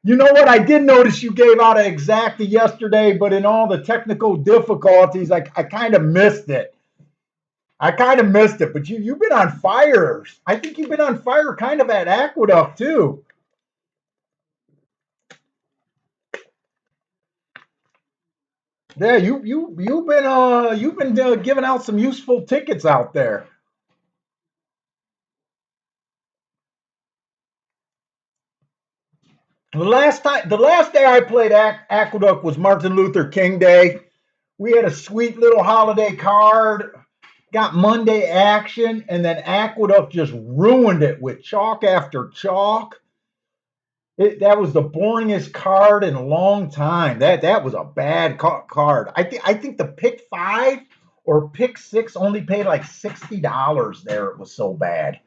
You know what? I did notice you gave out an exacta yesterday, but in all the technical difficulties, I kind of missed it. But you've been on fire. I think you've been on fire kind of at Aqueduct too. Yeah, you've been giving out some useful tickets out there. The last day I played Aqueduct was Martin Luther King Day. We had a sweet little holiday card, got Monday action, and then Aqueduct just ruined it with chalk after chalk. That was the boringest card in a long time. That was a bad card. I think the pick 5 or pick 6 only paid like $60 there. It was so bad.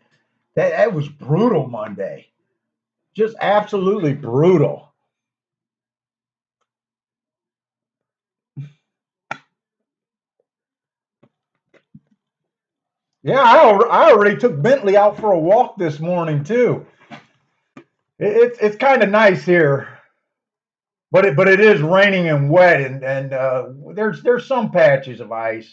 That was brutal Monday. Just absolutely brutal. Yeah, I already took Bentley out for a walk this morning too. It's kind of nice here, but it is raining and wet, and there's some patches of ice.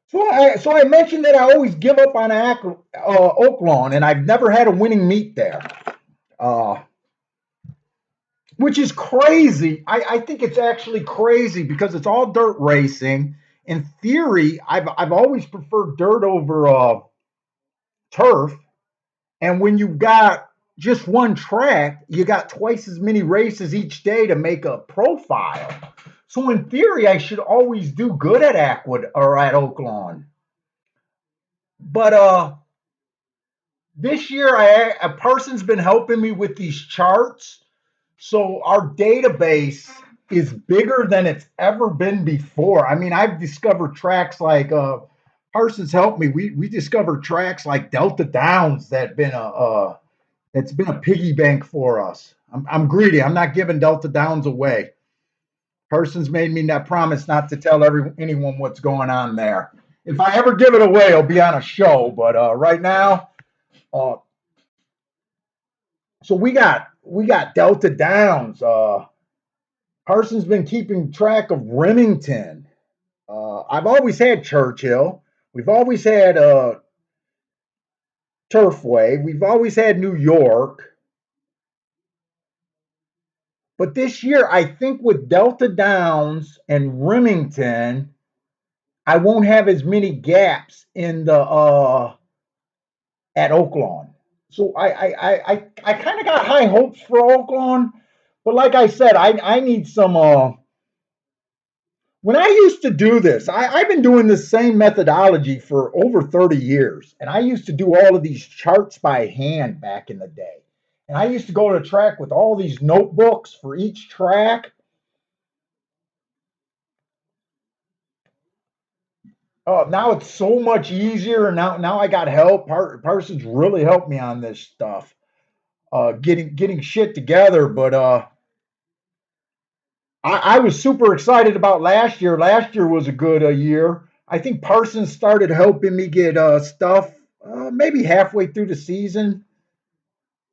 So I mentioned that I always give up on Oaklawn, and I've never had a winning meet there, uh, which is crazy. I think it's actually crazy because it's all dirt racing. In theory, I've always preferred dirt over turf, and when you've got just one track, you got twice as many races each day to make a profile. So in theory, I should always do good at Oaklawn. But this year a person's been helping me with these charts, so our database is bigger than it's ever been before. I mean, I've discovered tracks like Parsons helped me. We discovered tracks like Delta Downs that's been a piggy bank for us. I'm greedy. I'm not giving Delta Downs away. Parsons made me that promise not to tell anyone what's going on there. If I ever give it away, it'll be on a show. But right now, uh, so we got Delta Downs. Parsons been keeping track of Remington. I've always had Churchill. We've always had Turfway. We've always had New York. But this year, I think with Delta Downs and Remington, I won't have as many gaps in the at Oaklawn. So I kind of got high hopes for Oaklawn, but like I said, I need some when I used to do this, I've been doing this same methodology for over 30 years. And I used to do all of these charts by hand back in the day. And I used to go to the track with all these notebooks for each track. Now it's so much easier. Now I got help. Parsons really helped me on this stuff, getting shit together. But I was super excited about last year. Last year was a good year. I think Parsons started helping me get stuff maybe halfway through the season,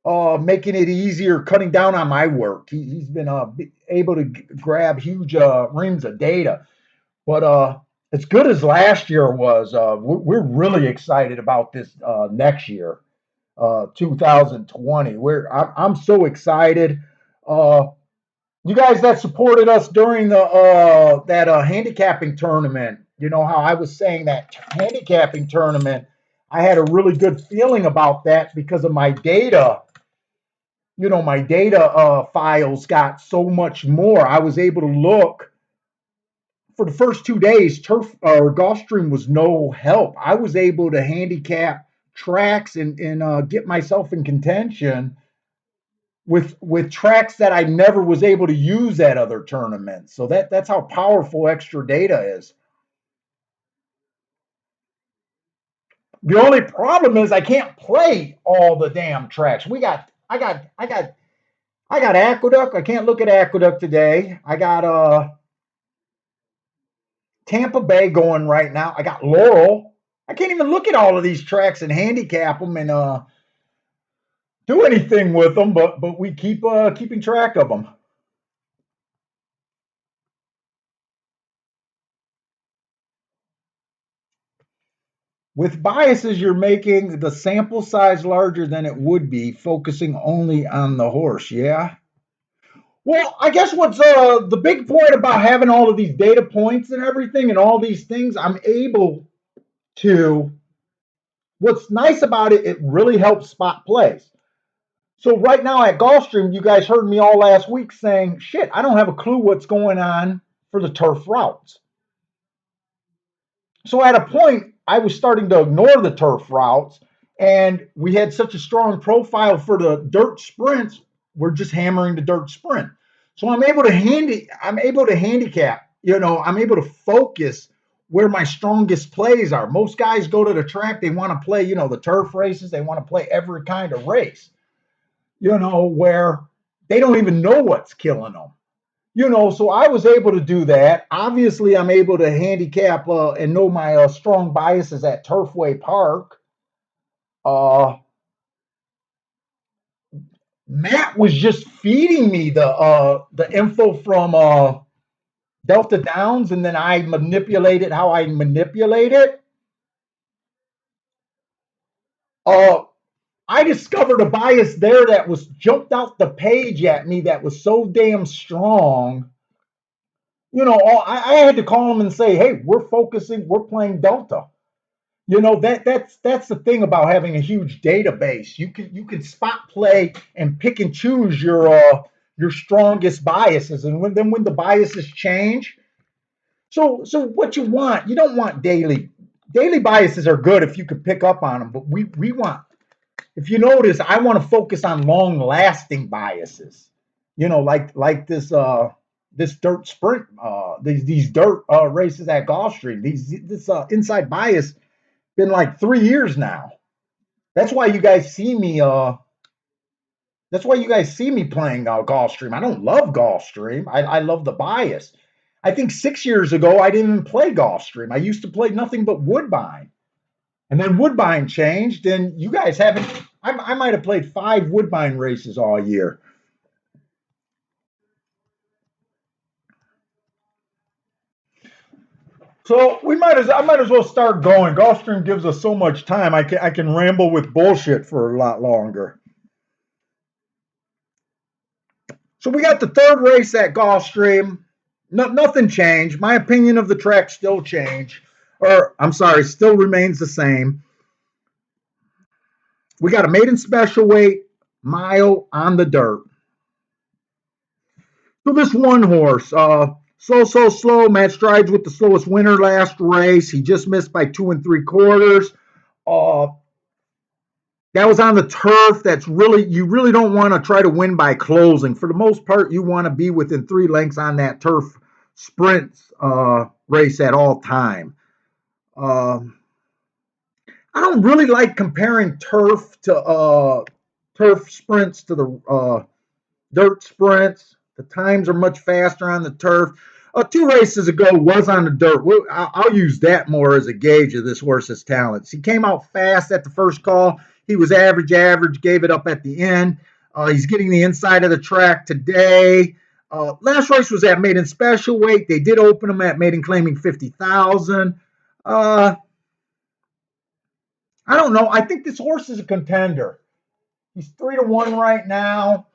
making it easier, cutting down on my work. He's been able to grab huge reams of data. But as good as last year was, we're really excited about this next year, 2020. I'm so excited. You guys that supported us during the that handicapping tournament, you know how I was saying that handicapping tournament, I had a really good feeling about that because of my data. You know, my data files got so much more. I was able to look for the first 2 days. Turf or Gulfstream was no help. I was able to handicap tracks and get myself in contention with tracks that I never was able to use at other tournaments. So that's how powerful extra data is. The only problem is I can't play all the damn tracks. I got Aqueduct. I can't look at Aqueduct today. I got Tampa Bay going right now. I got Laurel. I can't even look at all of these tracks and handicap them and do anything with them, but we keep keeping track of them. With biases, you're making the sample size larger than it would be, focusing only on the horse. Yeah. Well, I guess what's the big point about having all of these data points and everything and all these things, I'm able to. What's nice about it, it really helps spot plays. So right now at Gulfstream, you guys heard me all last week saying, "Shit, I don't have a clue what's going on for the turf routes." So at a point, I was starting to ignore the turf routes, and we had such a strong profile for the dirt sprints. We're just hammering the dirt sprint. So I'm able to handicap. You know, I'm able to focus where my strongest plays are. Most guys go to the track, they want to play, you know, the turf races, they want to play every kind of race, you know, where they don't even know what's killing them. You know, so I was able to do that. Obviously, I'm able to handicap and know my strong biases at Turfway Park. Uh, Matt was just feeding me the info from Delta Downs, and then I manipulated how I manipulate it. Uh, I discovered a bias there that was jumped out the page at me that was so damn strong. You know, I had to call him and say, "Hey, we're playing Delta." You know, that's the thing about having a huge database. You can spot play and pick and choose your strongest biases, and when the biases change. So what you want, you don't want daily biases are good if you can pick up on them, but we want, if you notice, I want to focus on long lasting biases. You know, like this dirt sprint, these dirt races at Gulfstream. This inside bias been like 3 years now. That's why you guys see me. That's why you guys see me playing Gulfstream. I don't love Gulfstream. I love the bias. I think 6 years ago I didn't even play Gulfstream. I used to play nothing but Woodbine, and then Woodbine changed, and you guys haven't. I might have played 5 Woodbine races all year. So I might as well start going. Gulfstream gives us so much time. I can ramble with bullshit for a lot longer. So we got the third race at Gulfstream. Nothing changed. My opinion of the track still changed, or I'm sorry, still remains the same. We got a maiden special weight mile on the dirt. So this one horse, So slow. Matt Strides with the slowest winner last race. He just missed by 2 3/4. Uh, that was on the turf. That's really, you really don't want to try to win by closing. For the most part, you want to be within 3 lengths on that turf sprint race at all time. Um, I don't really like comparing turf sprints to the dirt sprints. The times are much faster on the turf. 2 races ago was on the dirt. I'll use that more as a gauge of this horse's talents. He came out fast at the first call. He was average, gave it up at the end. He's getting the inside of the track today. Last race was at maiden special weight. They did open him at maiden claiming 50,000. I don't know. I think this horse is a contender. He's 3-1 right now.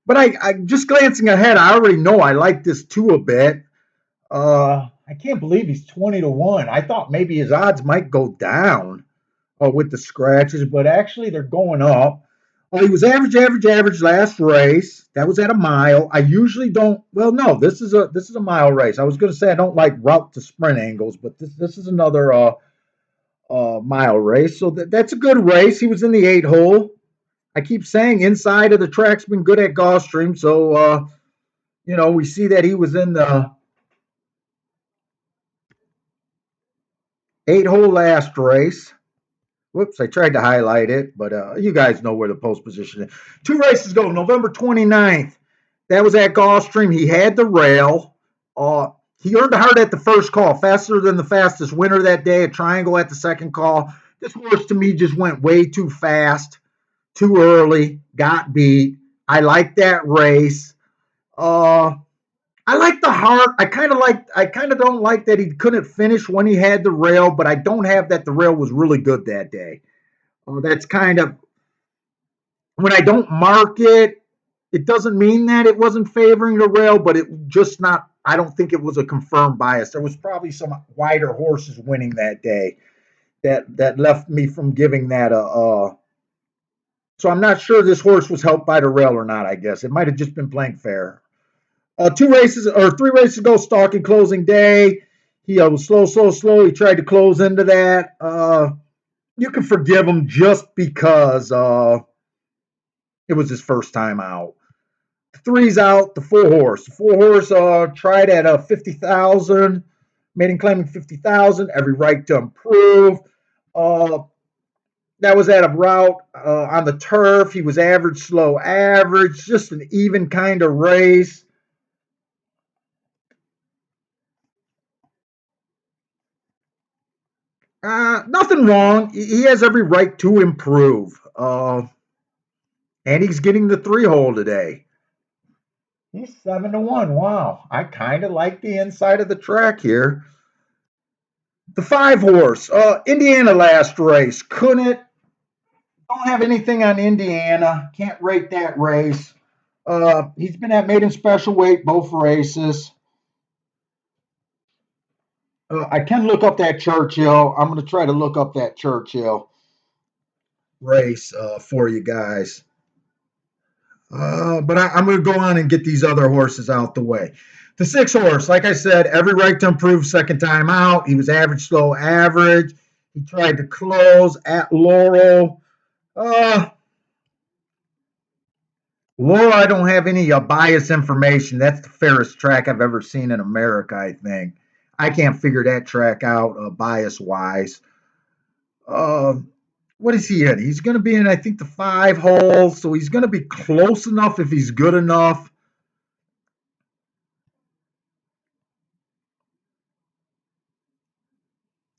But I just glancing ahead, I already know I like this two a bit. I can't believe he's 20-1. I thought maybe his odds might go down with the scratches, but actually they're going up. He was average last race. That was at a mile. I usually don't. Well, no, this is a mile race. I was going to say I don't like route to sprint angles, but this is another mile race. So that's a good race. He was in the 8 hole. I keep saying inside of the track's been good at Gulfstream, so we see that he was in the 8 hole last race. Whoops, I tried to highlight it, but you guys know where the post position is. 2 races ago, November 29th. That was at Gulfstream. He had the rail. He earned a heart at the first call, faster than the fastest winner that day, a triangle at the second call. This horse to me just went way too fast, too early, got beat. I like that race. I like the heart. I kind of don't like that he couldn't finish when he had the rail, but I don't have that the rail was really good that day. That's kind of when I don't mark it, it doesn't mean that it wasn't favoring the rail, but it just not. I don't think it was a confirmed bias. There was probably some wider horses winning that day that left me from giving that a. So I'm not sure this horse was helped by the rail or not. I guess it might have just been playing fair. 3 races ago, stalking closing day. He was slow. He tried to close into that. You can forgive him just because it was his first time out. The 3's out. The 4 horse. The 4 horse tried at 50,000. Made him claiming 50,000. Every right to improve. That was at a route on the turf. He was average, slow, average. Just an even kind of race. Nothing wrong. He has every right to improve. And he's getting the 3 hole today. He's 7-1. Wow. I kind of like the inside of the track here. The 5 horse. Indiana last race. Don't have anything on Indiana. Can't rate that race. He's been at maiden special weight both races. I can look up that Churchill. I'm going to try to look up that Churchill race for you guys. But I'm going to go on and get these other horses out the way. The 6 horse, like I said, every right to improve second time out. He was average, slow, average. He tried to close at Laurel. Laurel, I don't have any bias information. That's the fairest track I've ever seen in America, I think. I can't figure that track out bias-wise. What is he in? He's going to be in, I think, the 5 hole, so he's going to be close enough if he's good enough.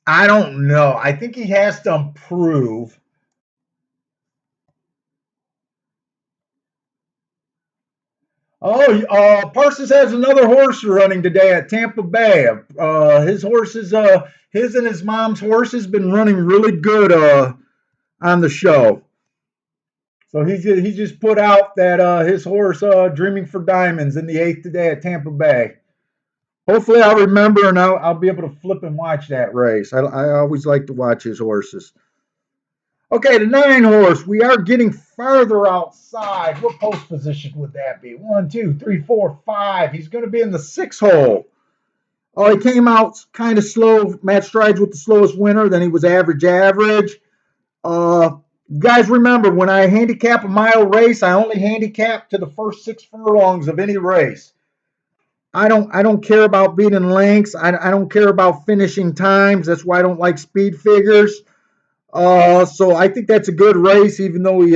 I don't know. I think he has to improve. Oh, Parsons has another horse running today at Tampa Bay. His horses, his and his mom's horse has been running really good on the show. So he just put out that his horse Dreaming for Diamonds in the 8th today at Tampa Bay. Hopefully I'll remember and I'll be able to flip and watch that race. I always like to watch his horses. Okay, the 9 horse. We are getting farther outside. What post position would that be? 1, 2, 3, 4, 5. He's going to be in the 6 hole. Oh, he came out kind of slow. Matt Strides with the slowest winner. Then he was average. Uh, guys, remember when I handicap a mile race, I only handicap to the first 6 furlongs of any race. I don't care about beating lengths. I don't care about finishing times. That's why I don't like speed figures. So I think that's a good race, even though he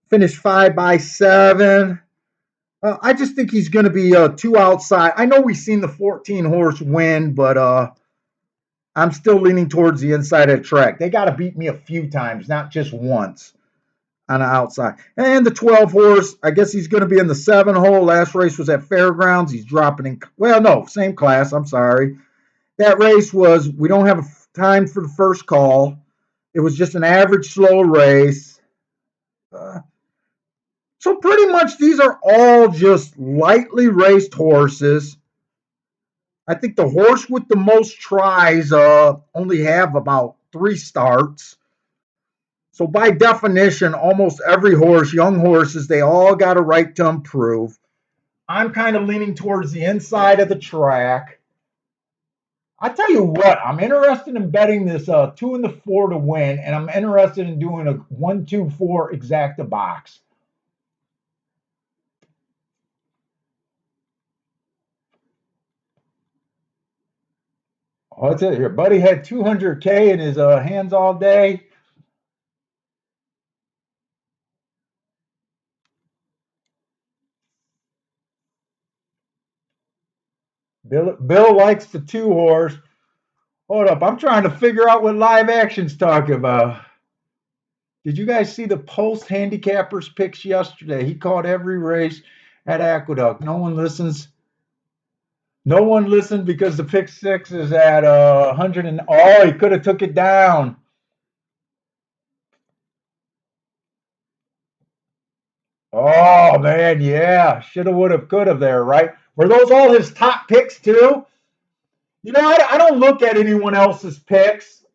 finished 5 by 7. I just think he's going to be 2 outside. I know we've seen the 14 horse win, but I'm still leaning towards the inside of the track. They got to beat me a few times, not just once on the outside. And the 12 horse, I guess he's going to be in the 7 hole. Last race was at Fairgrounds. He's dropping in. Well, no, same class. I'm sorry. That race was, we don't have time for the first call. It was just an average slow race. So pretty much these are all just lightly raced horses. I think the horse with the most tries only have about 3 starts. So by definition, almost every horse, young horses, they all got a right to improve. I'm kind of leaning towards the inside of the track. I tell you what, I'm interested in betting this 2 and the 4 to win, and I'm interested in doing a 1, 2, 4 exacta box. Oh, that's it here. Buddy had 200K in his hands all day. Bill likes the 2 horse. Hold up, I'm trying to figure out what live action's talking about. Did you guys see the post handicappers picks yesterday? He caught every race at Aqueduct. No one listens. No one listened because the pick 6 is at 100 and oh, he could have took it down. Oh man, yeah, shoulda, woulda, coulda there, right? Were those all his top picks too? You know, I don't look at anyone else's picks.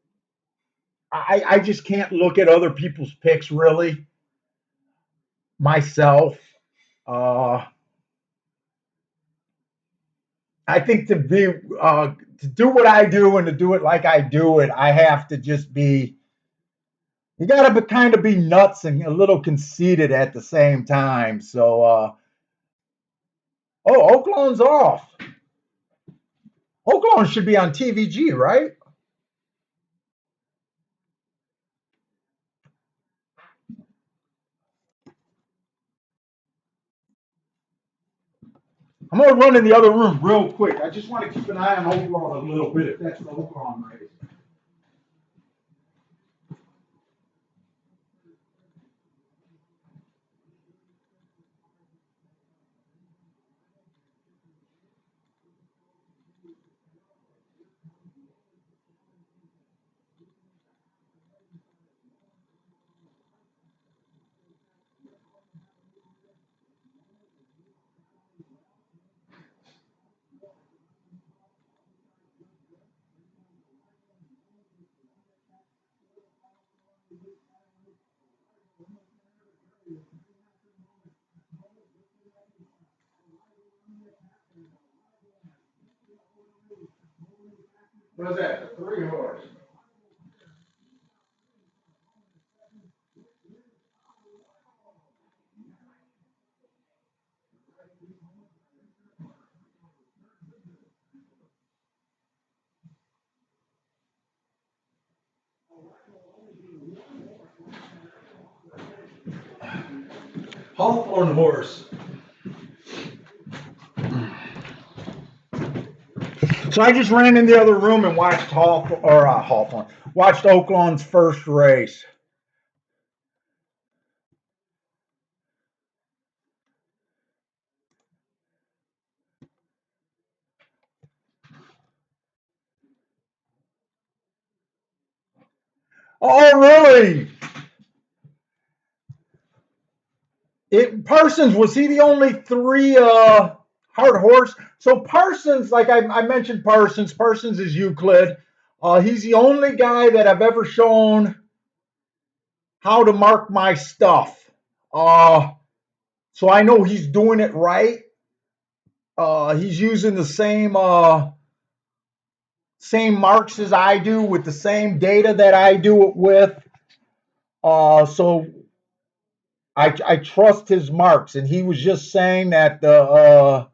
I just can't look at other people's picks really myself. Uh, I think to do what I do and to do it like I do it, I have to just be. You got to kind of be nuts and a little conceited at the same time. So, oh, Oaklawn's off. Oaklawn should be on TVG, right? I'm gonna run in the other room real quick. I just want to keep an eye on Oaklawn a little bit if that's the Oaklawn race. What's that? The 3 horse. Hawthorne horse. So I just ran in the other room and watched Hawthorne, watched Oaklawn's first race. Oh, really? Parsons, was he the only 3 hard horse? So Parsons, like I mentioned, Parsons is Euclid. He's the only guy that I've ever shown how to mark my stuff. So I know he's doing it right. He's using the same marks as I do with the same data that I do it with. So I trust his marks, and he was just saying that the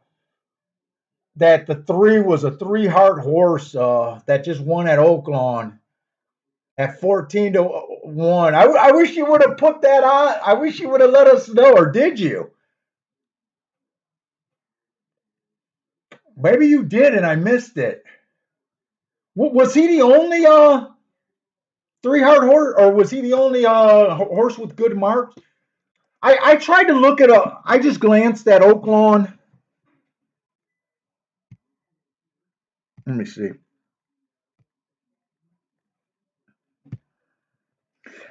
three was a 3 heart horse that just won at Oaklawn at 14-1. I wish you would have put that on. I wish you would have let us know, or did you? Maybe you did, and I missed it. Was he the only 3 heart horse, or was he the only horse with good marks? I tried to look at I just glanced at Oaklawn. Let me see.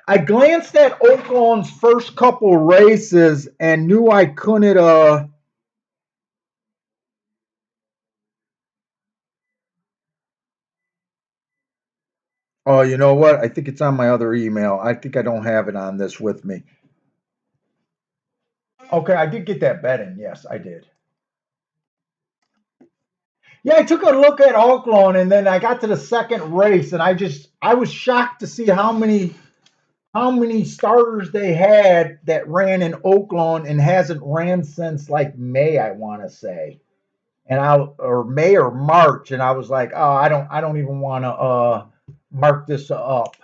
I glanced at Oaklawn's first couple races and knew I couldn't. Oh, you know what? I think it's on my other email. I think I don't have it on this with me. Okay, I did get that bet in. Yes, I did. Yeah, I took a look at Oaklawn, and then I got to the second race, and I was shocked to see how many starters they had that ran in Oaklawn and hasn't ran since like May, I want to say, or May or March, and I was like, oh, I don't even want to mark this up.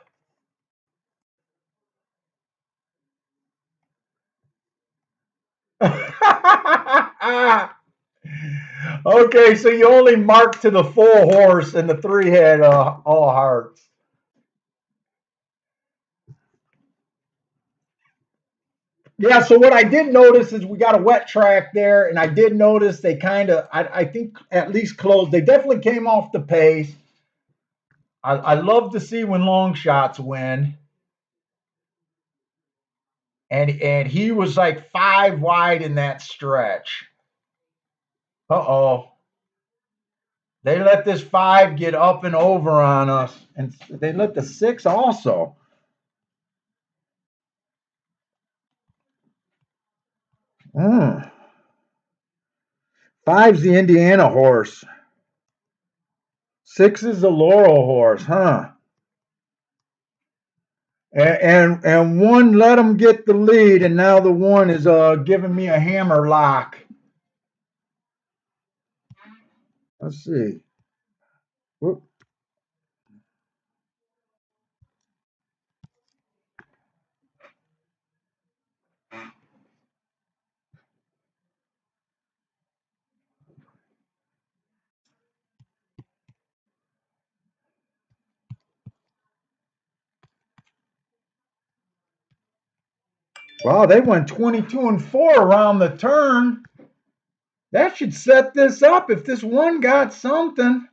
Okay, so you only marked to the full horse, and the three had all hearts. Yeah, so what I did notice is we got a wet track there, and I did notice they kind of, I think, at least closed. They definitely came off the pace. I love to see when long shots win, and he was like 5 wide in that stretch. Uh-oh. They let this 5 get up and over on us, and they let the 6 also. Mm. 5's the Indiana horse. 6 is the Laurel horse, huh? And 1 let him get the lead, and now the 1 is giving me a hammer lock. Let's see. Whoop. Wow, they went 22-4 around the turn. That should set this up if this 1 got something.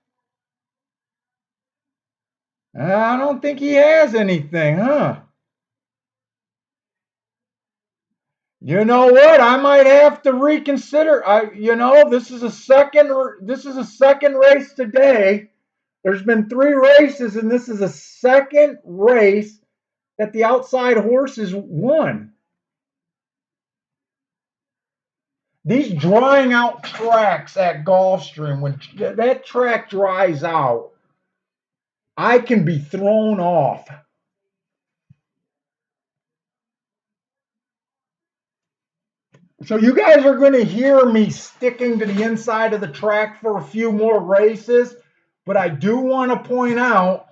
I don't think he has anything, huh? You know what? I might have to reconsider. This is a second race today. There's been 3 races, and this is a second race that the outside horses won. These drying out tracks at Gulfstream, when that track dries out, I can be thrown off. So you guys are going to hear me sticking to the inside of the track for a few more races, but I do want to point out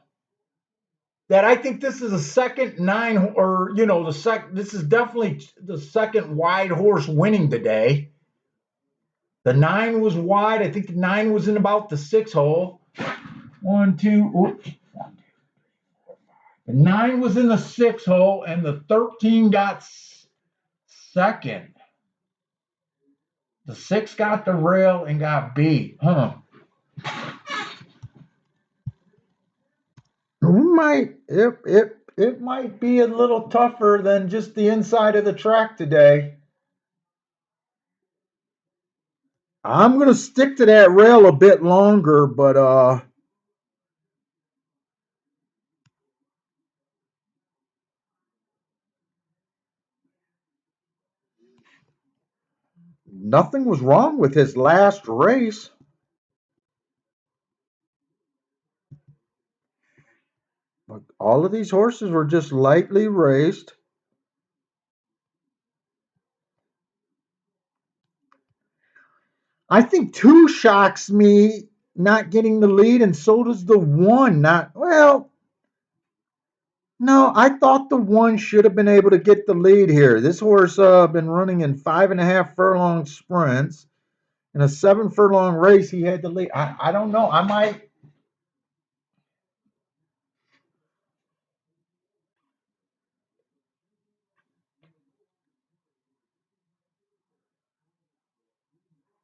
that I think this is a second 9, or this is definitely the second wide horse winning today. The 9 was wide. I think the 9 was in about the 6 hole. 1, 2, oops. The 9 was in the 6 hole, and the 13 got second. The 6 got the rail and got beat. Huh. It might be a little tougher than just the inside of the track today. I'm gonna stick to that rail a bit longer, but nothing was wrong with his last race. But all of these horses were just lightly raced. I think 2 shocks me not getting the lead, and so does the 1. Not well. No, I thought the 1 should have been able to get the lead here. This horse been running in 5.5 furlong sprints. In a 7 furlong race, he had the lead. I don't know. I might.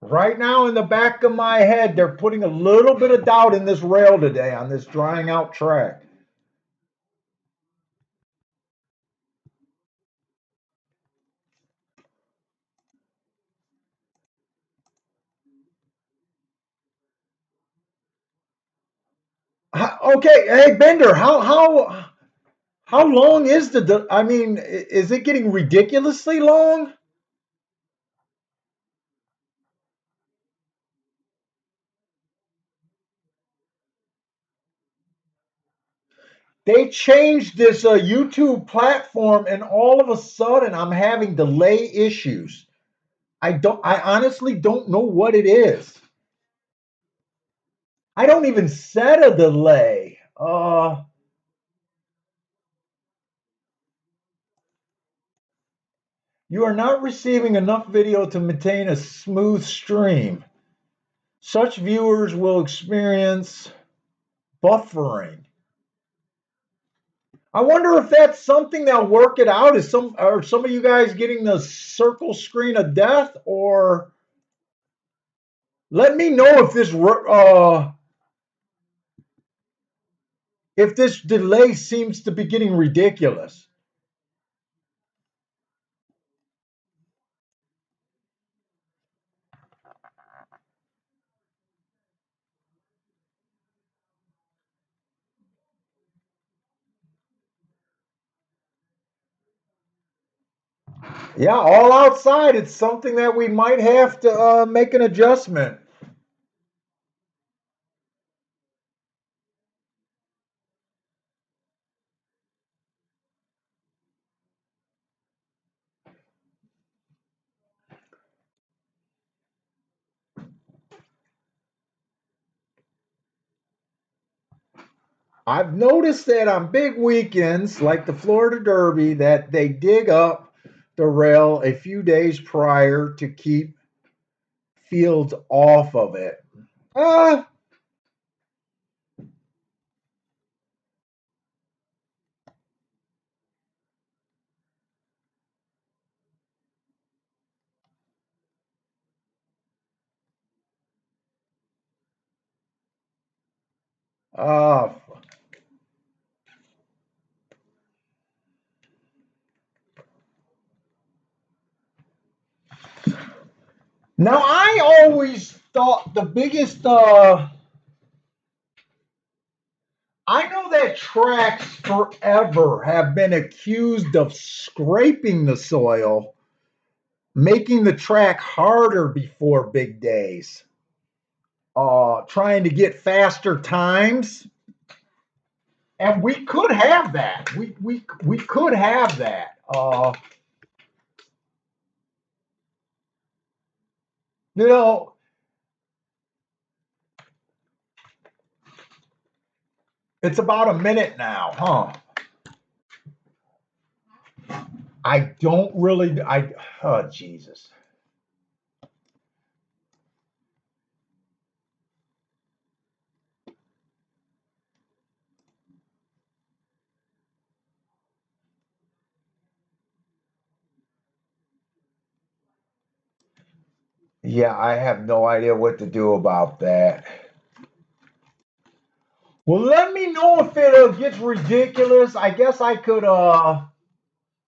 Right now, in the back of my head, they're putting a little bit of doubt in this rail today on this drying out track. Okay, hey Bender, how long is the? I mean, is it getting ridiculously long? They changed this YouTube platform, and all of a sudden, I'm having delay issues. I honestly don't know what it is. I don't even set a delay. You are not receiving enough video to maintain a smooth stream. Such viewers will experience buffering. I wonder if that's something that'll work it out. Are some of you guys getting the circle screen of death, or let me know if this delay seems to be getting ridiculous. Yeah, all outside. It's something that we might have to make an adjustment. I've noticed that on big weekends like the Florida Derby that they dig up the rail a few days prior to keep fields off of it. Uh, uh, Now I always thought the biggest I know that tracks forever have been accused of scraping the soil, making the track harder before big days, trying to get faster times. And we could have that. We could have that. You know, it's about a minute now, huh? I don't really. Oh Jesus. Yeah, I have no idea what to do about that. Well, let me know if it gets ridiculous. I guess I could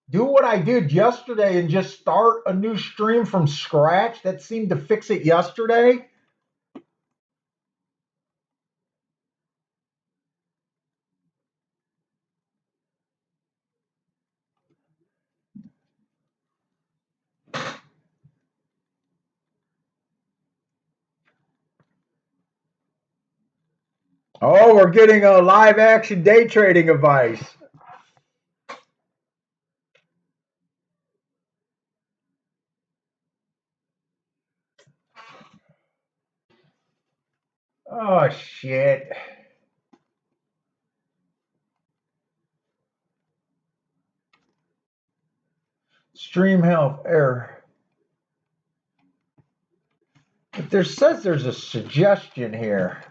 do what I did yesterday and just start a new stream from scratch. That seemed to fix it yesterday. Oh, we're getting a live action day trading advice. Oh, shit. Stream health error. But there says there's a suggestion here.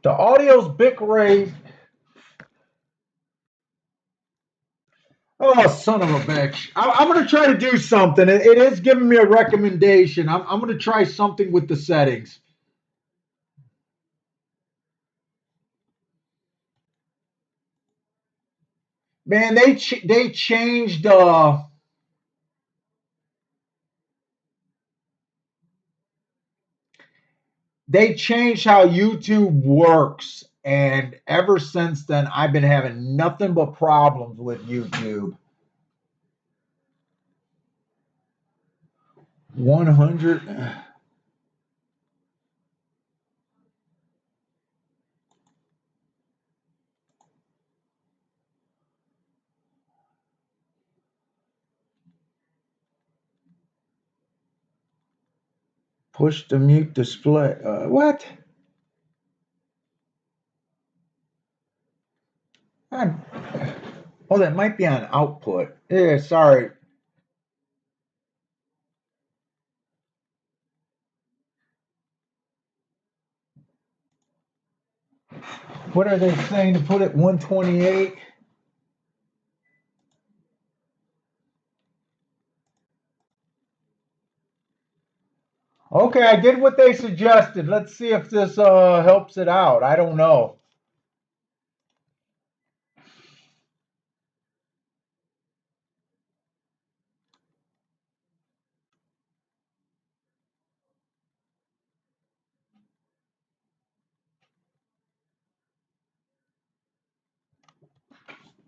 The audio's bitrate. Oh, son of a bitch. I'm going to try to do something. It is giving me a recommendation. I'm going to try something with the settings. Man, they changed they changed how YouTube works, and ever since then I've been having nothing but problems with YouTube. 100. Push the mute display. What? I'm, oh, that might be on output. Yeah, sorry. What are they saying to put it 128? Okay, I did what they suggested. Let's see if this helps it out. I don't know.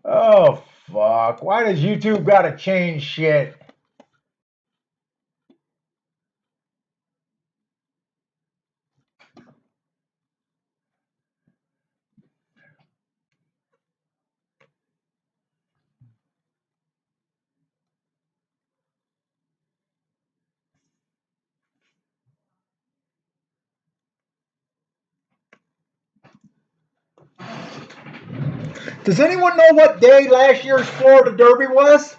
Oh, fuck. Why does YouTube got to change shit? Does anyone know what day last year's Florida Derby was?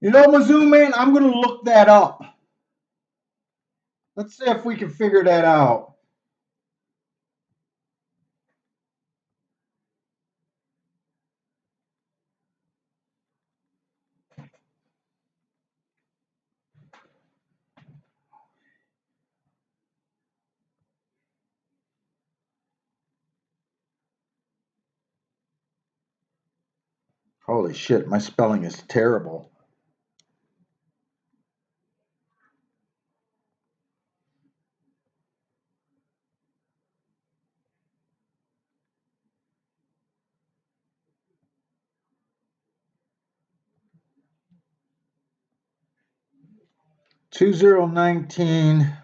You know, Mizzou, man, I'm going to look that up. Let's see if we can figure that out. Holy shit, my spelling is terrible. $2019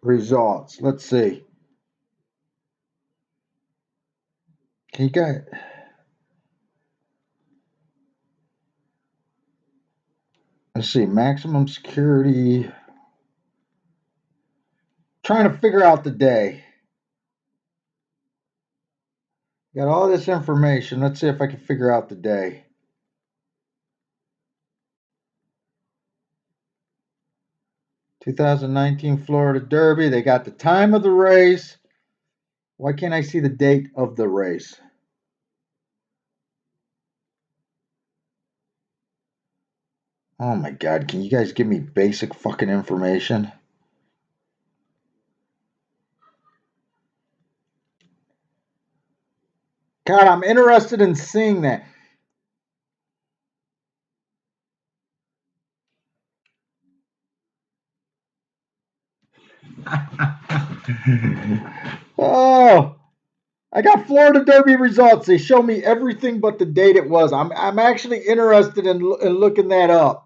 results. Let's see. Can you guys? Let's see. Maximum security. Trying to figure out the day. Got all this information. Let's see if I can figure out the day. "2019 Florida Derby." They got the time of the race. Why can't I see the date of the race? Oh my God, can you guys give me basic fucking information? God, I'm interested in seeing that. Oh, I got Florida Derby results. They show me everything but the date it was. I'm actually interested in looking that up.